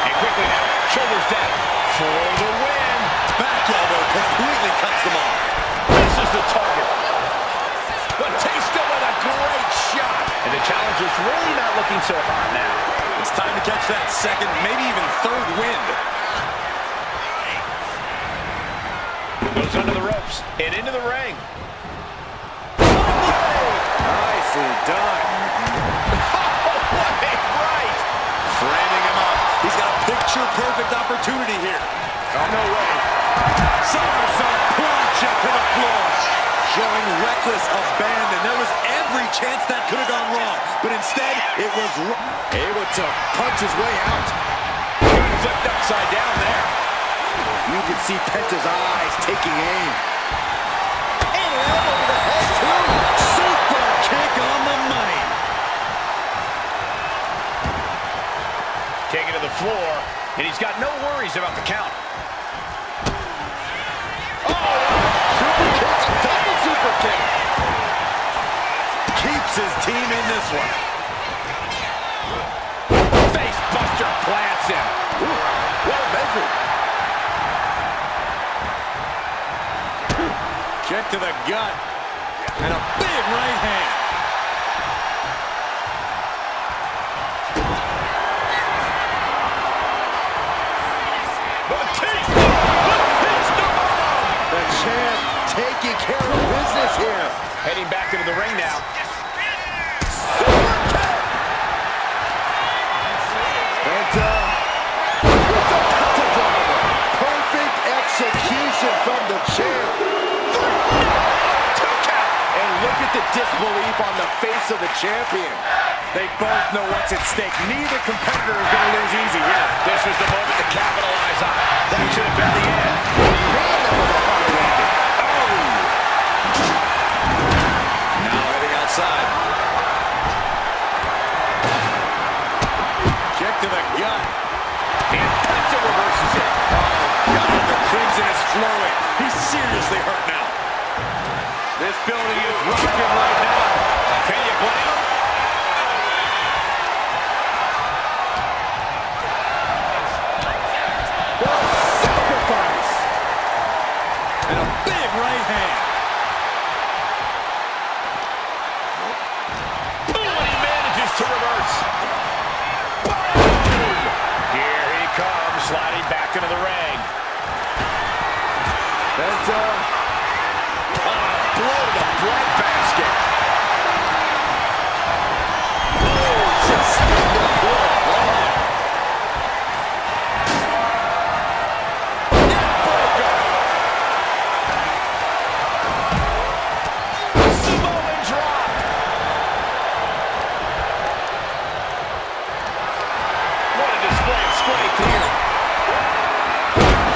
Speaker 3: And quickly now, shoulders down for the win.
Speaker 4: Back elbow completely cuts them off.
Speaker 3: This is the target. Batista with a great shot. And the challenger's really not looking so hot now.
Speaker 4: It's time to catch that second, maybe even third wind.
Speaker 3: Goes under the ropes and into the ring.
Speaker 4: Nicely done.
Speaker 3: What a right.
Speaker 4: Framing him up. He's got a picture-perfect opportunity here. Oh, no way. Somersault plunge to the floor. Showing reckless abandon. There was every chance that could have gone wrong. But instead, it was
Speaker 2: Able to punch his way out.
Speaker 3: Good flipped upside down there.
Speaker 2: You can see Penta's eyes taking aim. And an elbow to the head, too.
Speaker 4: super kick on the money.
Speaker 3: Taking to the floor, and he's got no worries about the count.
Speaker 2: Super kick, a double super kick.
Speaker 4: Keeps his team in this one.
Speaker 3: Face buster plants him.
Speaker 2: Ooh, well measured.
Speaker 4: Kick to the gut. And a big right hand.
Speaker 2: The champ taking care of business here.
Speaker 3: Heading back into the ring now.
Speaker 2: Penta with the Penta driver. Perfect execution from the champ. And look at the disbelief on the face of the champion.
Speaker 4: They both know what's at stake. Neither competitor is going to lose easy here.
Speaker 3: This was the moment to capitalize on. That should have been the end.
Speaker 2: Man, that was a hard landing.
Speaker 4: Now heading outside. Kick to the gut.
Speaker 3: And Penta reverses it.
Speaker 4: Oh, God, the crimson is flowing. He's seriously hurt now.
Speaker 3: This building is rocking right now. Can you blame him?
Speaker 2: Sacrifice.
Speaker 4: And a big right hand.
Speaker 3: Boom, and he manages to reverse. Here he comes, sliding back into the ring.
Speaker 2: Penta.
Speaker 3: Blow to the breadbasket.
Speaker 2: Suspended blood.
Speaker 3: Samoan drop. What a display of strength here.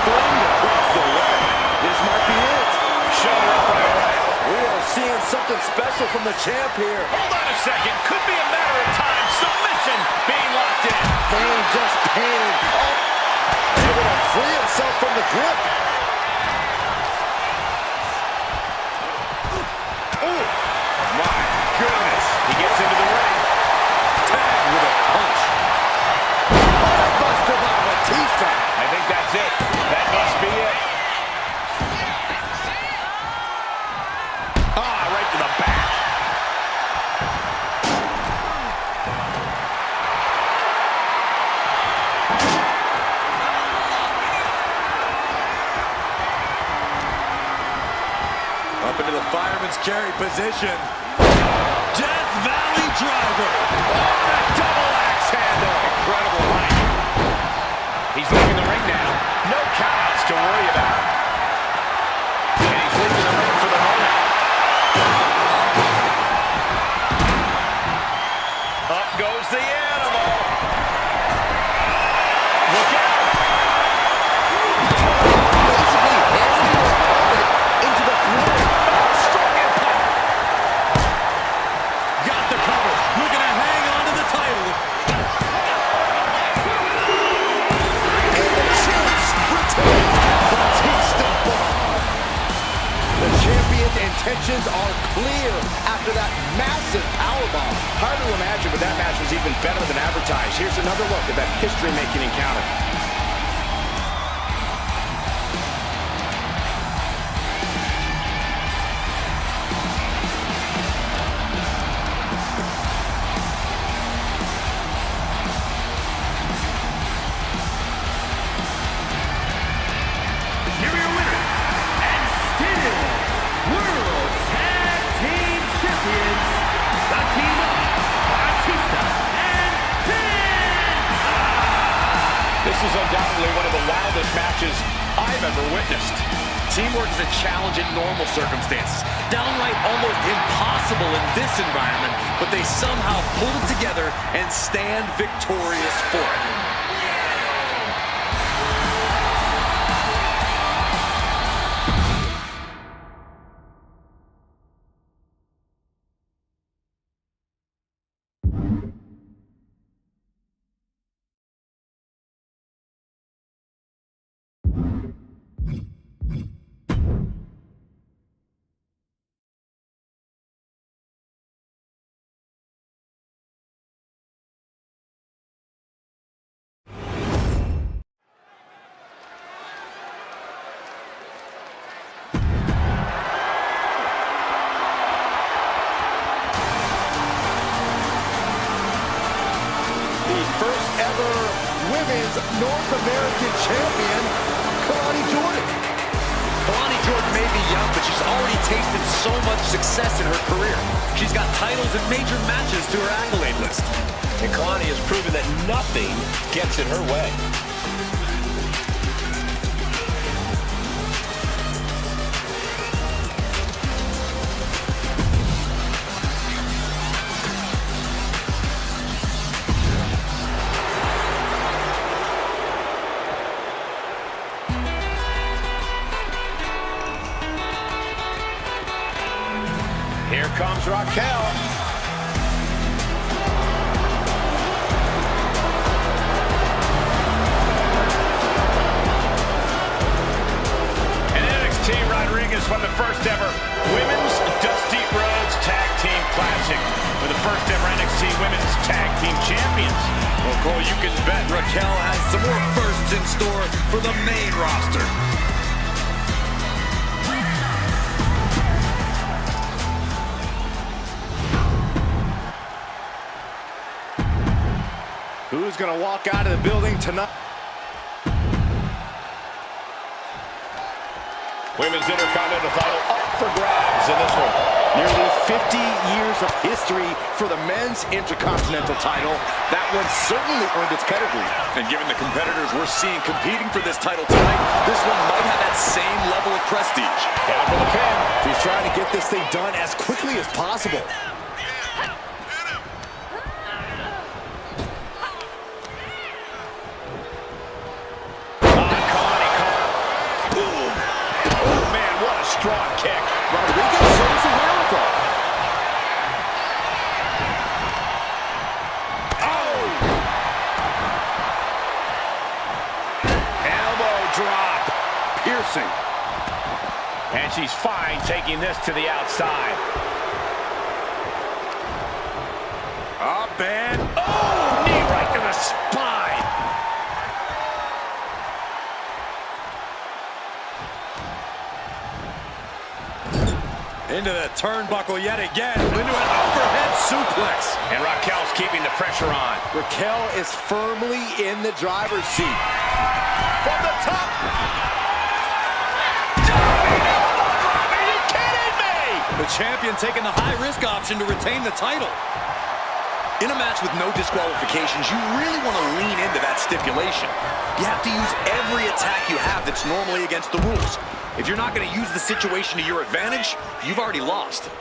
Speaker 2: Flung across the leg. This might be it.
Speaker 3: Shoulder up right away.
Speaker 2: We are seeing something special from the champ here.
Speaker 3: Hold on a second. Could be a matter of time. Submission being locked in.
Speaker 2: Pain just pain. Oh. free himself from the grip.
Speaker 3: Oh, my goodness. He gets into the ring. Tag with a punch.
Speaker 2: Buster by Batista.
Speaker 3: I think that's it. That must be it. Ah, right to the back.
Speaker 4: Up into the fireman's carry position. Death Valley Driver.
Speaker 3: Oh, a double axe handle. Incredible height. He's leaving the ring now. No countouts to worry about. And he's leaving the ring for the moment. Up goes the animal. Look out.
Speaker 2: Basically hammering his opponent into the floor.
Speaker 3: Strong impact.
Speaker 4: Got the cover. Looking to hang on to the title.
Speaker 2: And the champs retain. Batista bomb. The champion's intentions are clear after that massive powerbomb.
Speaker 3: Hard to imagine, but that match was even better than advertised. Here's another look at that history-making encounter.
Speaker 6: Here are your winners, and still World Tag Team Champions, the team of Batista and Finn.
Speaker 3: This is undoubtedly one of the wildest matches I've ever witnessed.
Speaker 4: Teamwork is a challenge in normal circumstances. Downright almost impossible in this environment, but they somehow pull it together and stand victorious for it.
Speaker 2: First ever women's North American champion, Kalani Jordan.
Speaker 4: Kalani Jordan may be young, but she's already tasted so much success in her career. She's got titles and major matches to her accolade list.
Speaker 3: And Kalani has proven that nothing gets in her way. Here comes Raquel. And NXT Rodriguez won the first ever Women's Dusty Rhodes Tag Team Classic. For the first ever NXT Women's Tag Team Champions.
Speaker 4: Well, Cole, you can bet Raquel has some more firsts in store for the main roster.
Speaker 2: Who's going to walk out of the building tonight?
Speaker 3: Women's Intercontinental title up for grabs in this one.
Speaker 2: Nearly 50 years of history for the men's Intercontinental title. That one certainly earned its pedigree.
Speaker 4: And given the competitors we're seeing competing for this title tonight, this one might have that same level of prestige.
Speaker 3: Down for the pin.
Speaker 2: He's trying to get this thing done as quickly as possible.
Speaker 3: Strong kick.
Speaker 2: Rodriguez shows the wherewithal.
Speaker 3: Oh! Elbow
Speaker 4: reversing.
Speaker 3: And she's fine taking this to the outside.
Speaker 4: Up and...
Speaker 3: Oh, knee right to the spine.
Speaker 4: Into the turnbuckle yet again. Into an overhead suplex.
Speaker 3: And Raquel's keeping the pressure on.
Speaker 2: Raquel is firmly in the driver's seat.
Speaker 3: From the top. Are you kidding me?
Speaker 4: The champion taking the high-risk option to retain the title. In a match with no disqualifications, you really want to lean into that stipulation. You have to use every attack you have that's normally against the rules. If you're not going to use the situation to your advantage, you've already lost.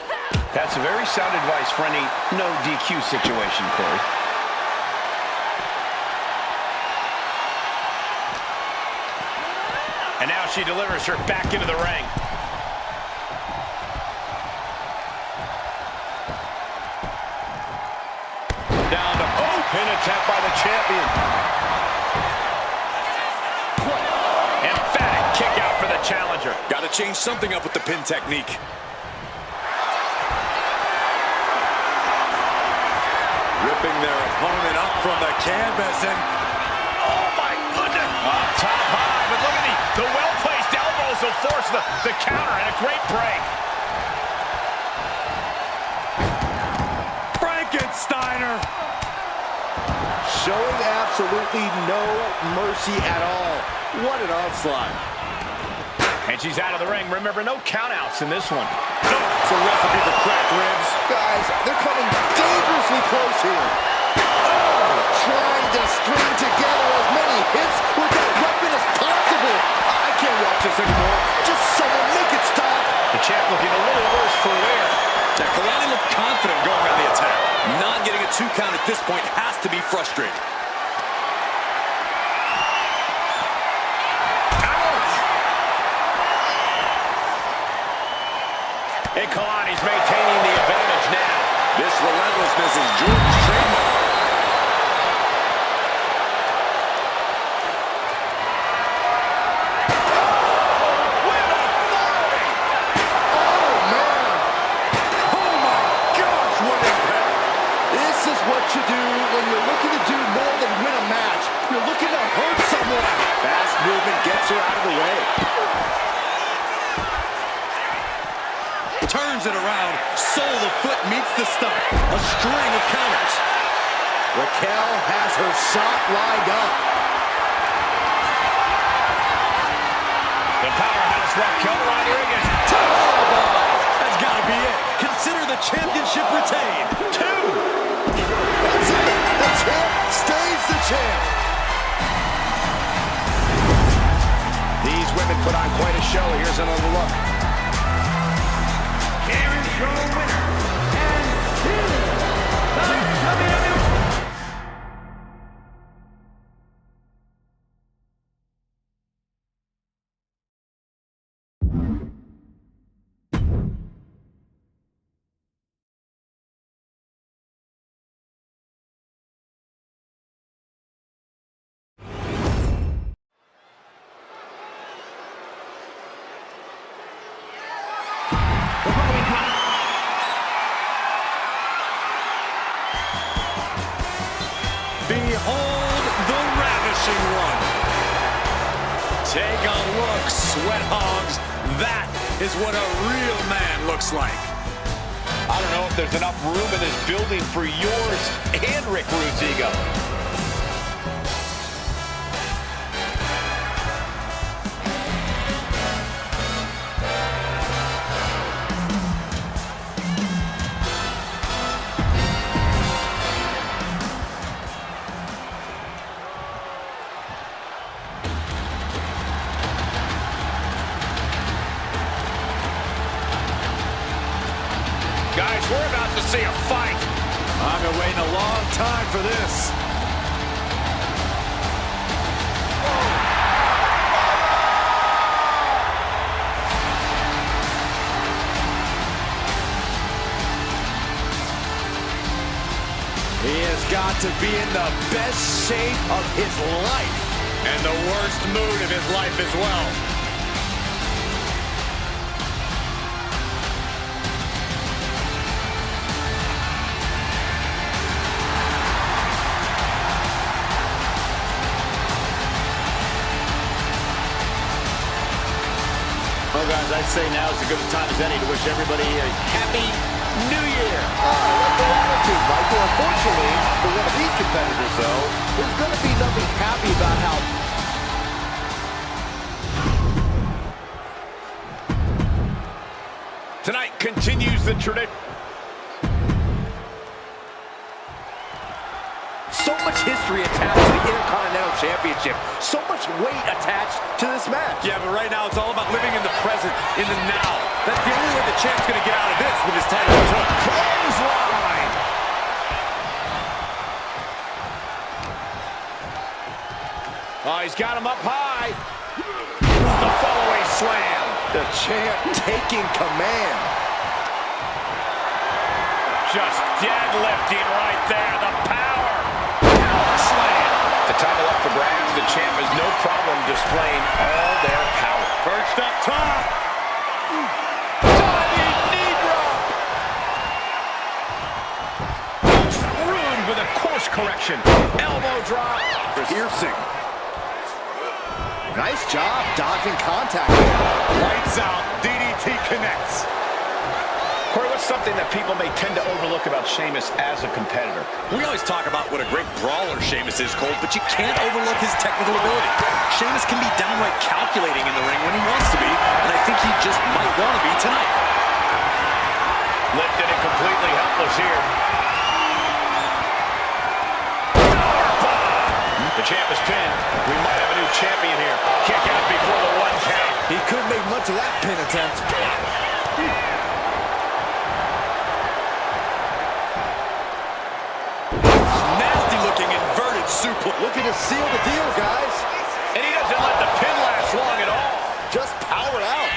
Speaker 3: That's a very sound advice for any no DQ situation, Corey. And now she delivers her back into the ring. Down to pin attempt by the champion. Emphatic kick out for the challenger.
Speaker 4: Got to change something up with the pin technique. Ripping their opponent up from the canvas and...
Speaker 3: Oh my goodness. On top high, but look at the well-placed elbows will force the counter and a great break.
Speaker 4: Frankensteiner.
Speaker 2: Showing absolutely no mercy at all. What an onslaught.
Speaker 3: And she's out of the ring. Remember, no countouts in this one.
Speaker 4: It's a recipe for cracked ribs.
Speaker 2: Guys, they're coming dangerously close here. Oh, trying to string together as many hits with that weapon as possible. I can't watch this anymore. Just someone make it stop.
Speaker 3: The champ looking a little worse for wear.
Speaker 4: Now, Kalani looked confident going on the attack. Not getting a 2 count at this point has to be frustrating.
Speaker 3: And Kalani's maintaining the advantage now.
Speaker 4: This relentlessness is Jordan's trademark.
Speaker 3: With authority.
Speaker 2: Oh, man.
Speaker 4: Oh my gosh, what impact!
Speaker 2: This is what you do when you're looking to do more than win a match. You're looking to hurt someone. Fast movement gets her out of the way.
Speaker 4: Turns it around, sole of foot meets the stomach. A string of counters.
Speaker 2: Raquel has her shot lined up.
Speaker 3: The powerhouse Raquel Rodriguez.
Speaker 4: That's got to be it. Consider the championship retained. 2.
Speaker 2: That's it. The champ stays the champ.
Speaker 3: These women put on quite a show. Here's another look.
Speaker 6: Here is your winner, and still the WWE.
Speaker 4: Behold the ravishing one. Take a look, sweat hogs. That is what a real man looks like.
Speaker 3: I don't know if there's enough room in this building for yours and Rick Rude's ego. Guys, we're about to see a fight.
Speaker 4: I've been waiting a long time for this.
Speaker 2: He has got to be in the best shape of his life.
Speaker 4: And the worst mood of his life as well.
Speaker 3: Well, guys, I'd say now is as good a time as any to wish everybody a happy New Year.
Speaker 2: I like the attitude, Michael. Unfortunately, for one of these competitors, though, there's going to be nothing happy about how...
Speaker 3: Tonight continues the tradition.
Speaker 2: So much history attached to the Intercontinental Championship. So much weight attached to this match.
Speaker 4: Yeah, but right now it's all about living in the present, in the now. That's the only way the champ's going to get out of this with his title return.
Speaker 2: Clothesline!
Speaker 3: Oh, he's got him up high. The fallaway slam.
Speaker 2: The champ taking command.
Speaker 3: Just deadlifting right there. The power. Power slam. The title up for grabs. The champ has no problem displaying all their power.
Speaker 4: Perched up top.
Speaker 3: Diving knee drop. Ruined with a course correction. Elbow drop.
Speaker 2: Piercing. Nice job dodging contact.
Speaker 4: Lights out. DDT connects.
Speaker 3: Corey, what's something that people may tend to overlook about Sheamus as a competitor?
Speaker 4: We always talk about what a great brawler Sheamus is, Cole, but you can't overlook his technical ability. Sheamus can be downright calculating in the ring when he wants to be, and I think he just might want to be tonight.
Speaker 3: Lifted and completely helpless here. The champ is pinned. We might have a new champion here. Kick out before the 1 count.
Speaker 2: He couldn't make much of that pin attempt.
Speaker 4: Nasty looking inverted suplex.
Speaker 2: Looking to seal the deal, guys.
Speaker 3: And he doesn't let the pin last long at all.
Speaker 2: Just powered out.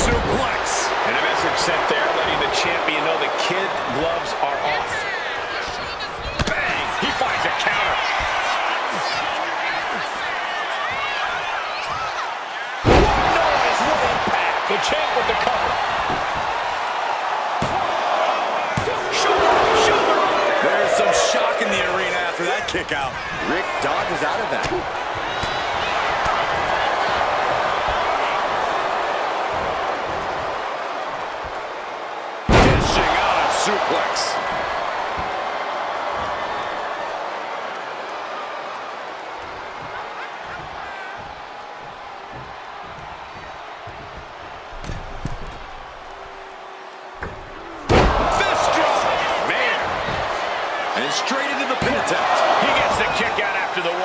Speaker 3: Suplex. And a message sent there, letting the champion know the kid gloves are off. Bang! He finds a counter. What noise? What impact? The champ with the cover.
Speaker 4: There's some shock in the arena after that kick out.
Speaker 2: Rick dodges out of that.
Speaker 4: Dishing out a suplex.
Speaker 3: Fist drop. Man.
Speaker 4: And straight into the pin attempt.
Speaker 3: He gets the kick out after the 1.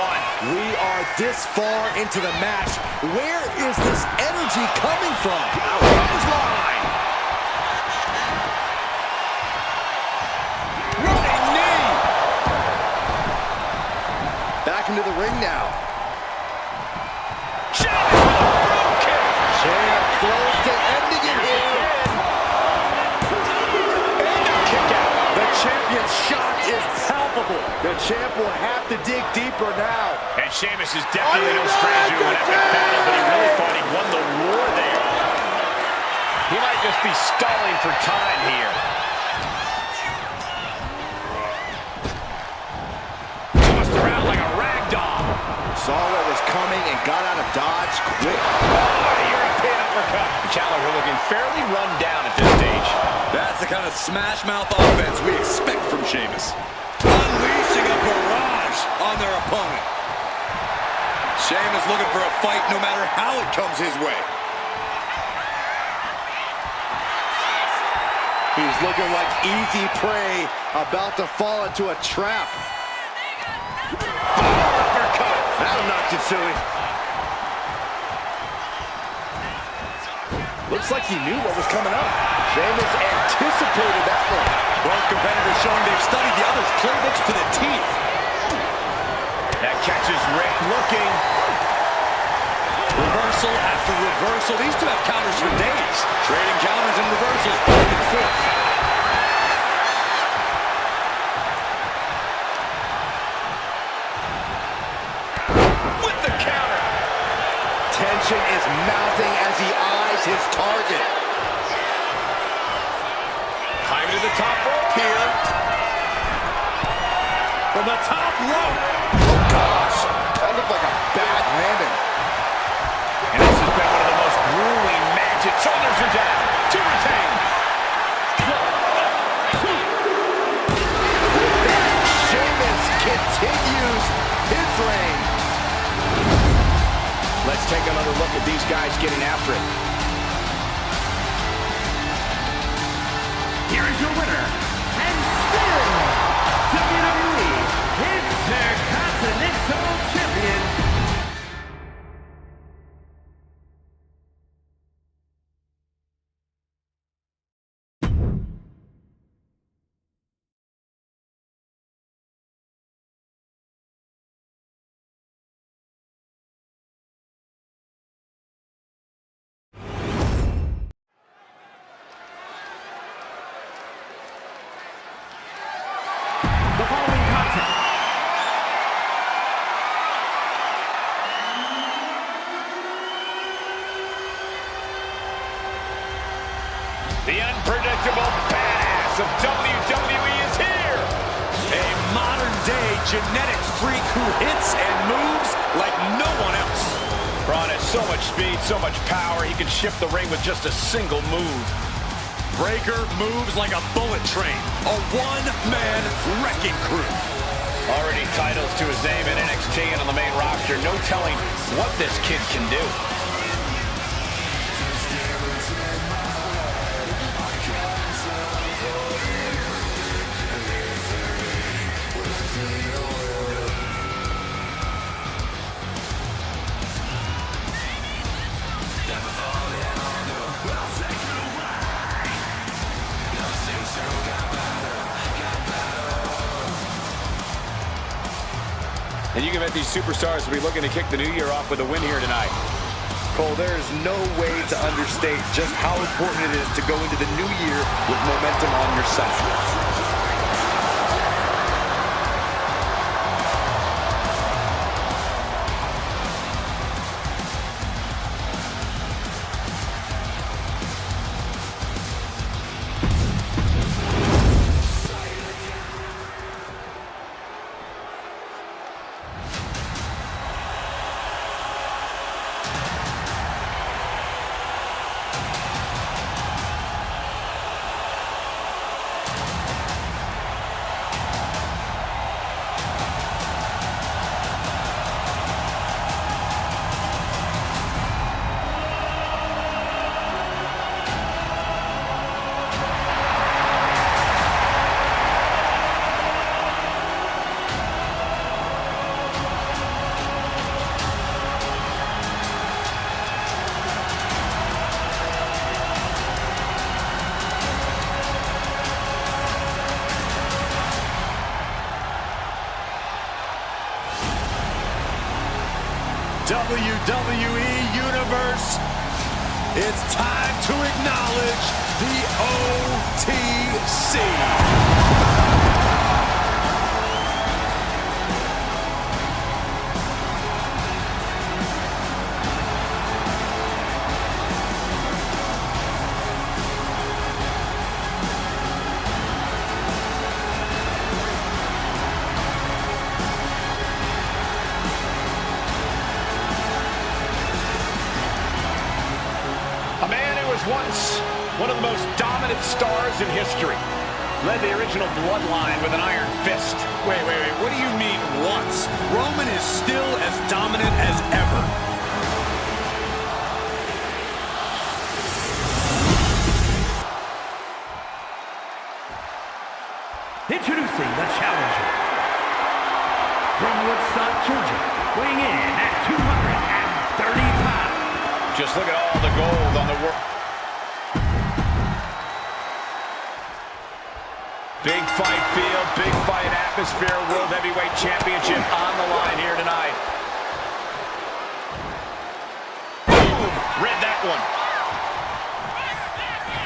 Speaker 2: We are this far into the match. Where is this energy coming from?
Speaker 3: Clothesline. Running knee.
Speaker 2: Back into the ring now.
Speaker 3: Sheamus with a broom kick.
Speaker 2: Champ close to ending it here.
Speaker 3: And a kick out.
Speaker 2: The champion's shot is palpable. The champ will have to dig deeper now.
Speaker 3: And Sheamus is definitely no stranger to an epic battle, but he really thought he won the war there. He might just be stalling for time here. Tossed around like a rag doll.
Speaker 2: Saw what was coming and got out of dodge quick.
Speaker 3: European uppercut. The challenger looking fairly run down at this stage.
Speaker 4: That's the kind of smash mouth offense we expect from Sheamus. Unleashing a barrage on their opponent. Sheamus looking for a fight no matter how it comes his way.
Speaker 2: He's looking like easy prey, about to fall into a trap.
Speaker 3: Uppercut.
Speaker 2: That'll knock you silly. Looks like he knew what was coming up. Sheamus anticipated that one.
Speaker 4: Both competitors showing they've studied the other's playbooks to the teeth.
Speaker 3: That catches Rick looking.
Speaker 4: Reversal after reversal. These two have counters for days. Trading counters and reversals back and forth.
Speaker 3: With the counter.
Speaker 2: Tension is mounting as he eyes his target.
Speaker 3: Climbing to the top rope here.
Speaker 4: From the top rope.
Speaker 2: Oh, gosh. looked like a bad landing.
Speaker 3: And this has been one of the most grueling matches. Shoulders are down. To retain.
Speaker 2: With that, Sheamus continues his reign. Let's take another look at these guys getting after it.
Speaker 6: Here is your winner, and still WWE Intercontinental Champion, the following contest.
Speaker 3: The unpredictable badass of WWE is here.
Speaker 1: A modern-day genetic freak who hits and moves like no one else.
Speaker 3: Braun has so much speed, so much power, he can shift the ring with just a single move.
Speaker 1: Breaker moves like a bullet train. A one-man wrecking crew.
Speaker 3: Already titles to his name in NXT and on the main roster. No telling what this kid can do.
Speaker 4: And you can bet these superstars will be looking to kick the new year off with a win here tonight.
Speaker 2: Cole, there is no way to understate just how important it is to go into the new year with momentum on your side.
Speaker 1: WWE Universe, it's time to acknowledge the OTC.
Speaker 3: A man who was once one of the most dominant stars in history. Led the original bloodline with an iron fist.
Speaker 1: Wait, what do you mean once? Roman is still as dominant as ever.
Speaker 6: Introducing the challenger. From Woodstock, Georgia, weighing in at 230 pounds.
Speaker 3: Just look at all the gold on the world. Big fight field, big fight atmosphere, World Heavyweight Championship on the line here tonight. Boom! Read that one.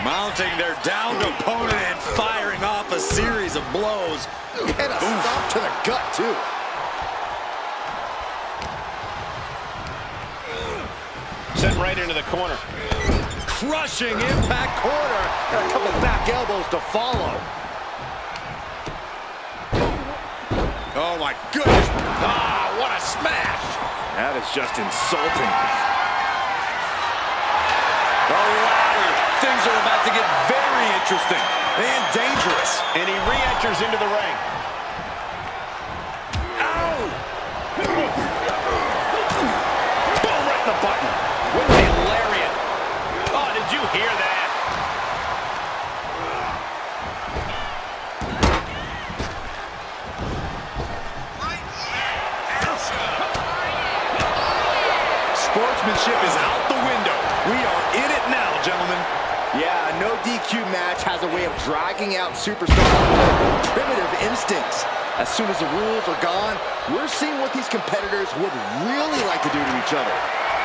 Speaker 1: Mounting their downed opponent and firing off a series of blows.
Speaker 2: And a stop to the gut, too.
Speaker 3: Sent right into the corner.
Speaker 1: Crushing impact corner.
Speaker 2: And a couple back elbows to follow.
Speaker 4: Oh, my goodness. Ah, what a smash. That is just insulting. The ladder. Things are about to get very interesting and dangerous.
Speaker 3: And he re-enters into the ring.
Speaker 4: Ow! Boom, right in the button.
Speaker 3: With the lariat. Oh, did you hear that?
Speaker 4: Sportsmanship is out the window. We are in it now, gentlemen.
Speaker 2: Yeah, no DQ match has a way of dragging out superstars with primitive instincts. As soon as the rules are gone, we're seeing what these competitors would really like to do to each other.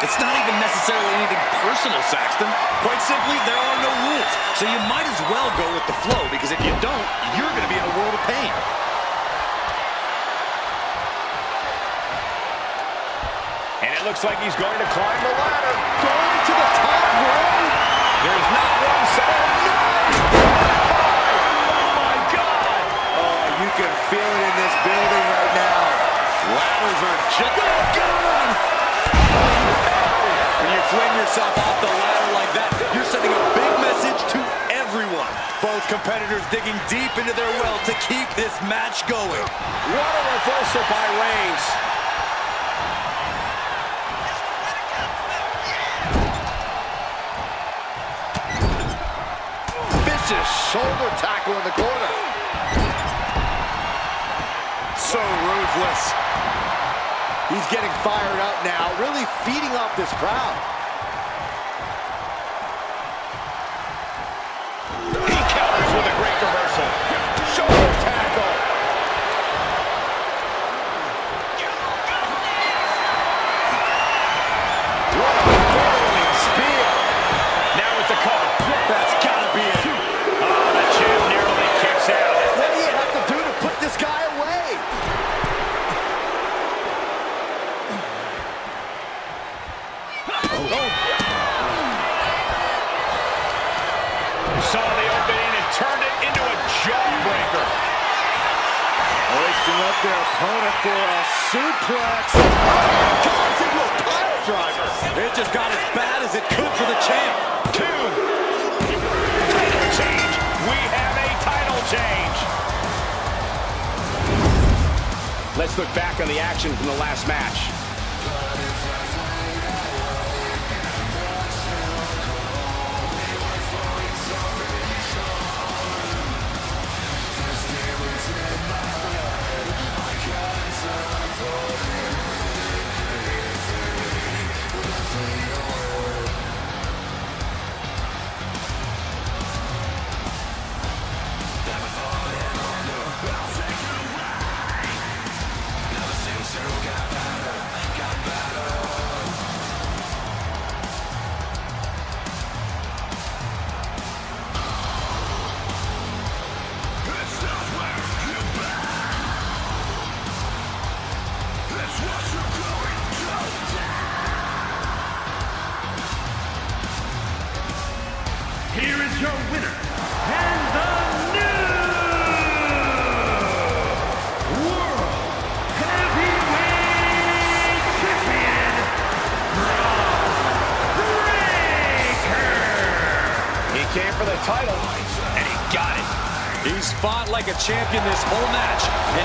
Speaker 4: It's not even necessarily anything personal, Saxton. Quite simply, there are no rules. So you might as well go with the flow, because if you don't, you're going to be in a world of pain.
Speaker 3: And it looks like he's going to climb the ladder.
Speaker 2: Going to the top rope.
Speaker 3: There's not one side. Oh, my God.
Speaker 2: Oh, you can feel it in this building right now.
Speaker 4: Ladders are just... Oh, God! When you fling yourself off the ladder like that, you're sending a big message to everyone. Both competitors digging deep into their well to keep this match going.
Speaker 3: What a reversal by Reigns.
Speaker 2: Vicious shoulder tackle in the corner.
Speaker 4: So ruthless.
Speaker 2: He's getting fired up now, really feeding off this crowd.
Speaker 3: He counters with a great reversal. Shoulder tackle. What a whirling spear. Now with the cover.
Speaker 4: That's gotta be it.
Speaker 3: Oh, the champ nearly kicks out.
Speaker 2: What do you have to do to put this guy away?
Speaker 3: Saw the opening and turned it into a jawbreaker.
Speaker 2: Hoisting up their opponent for a suplex. Goes into a pile driver.
Speaker 4: It just got as bad as it could for the champ.
Speaker 3: Title change. We have a title change. Let's look back on the action from the last match.
Speaker 6: Here is your winner, and the new World Heavyweight Champion, Breaker.
Speaker 3: He came for the title, and he got it.
Speaker 4: He's fought like a champion this whole match, and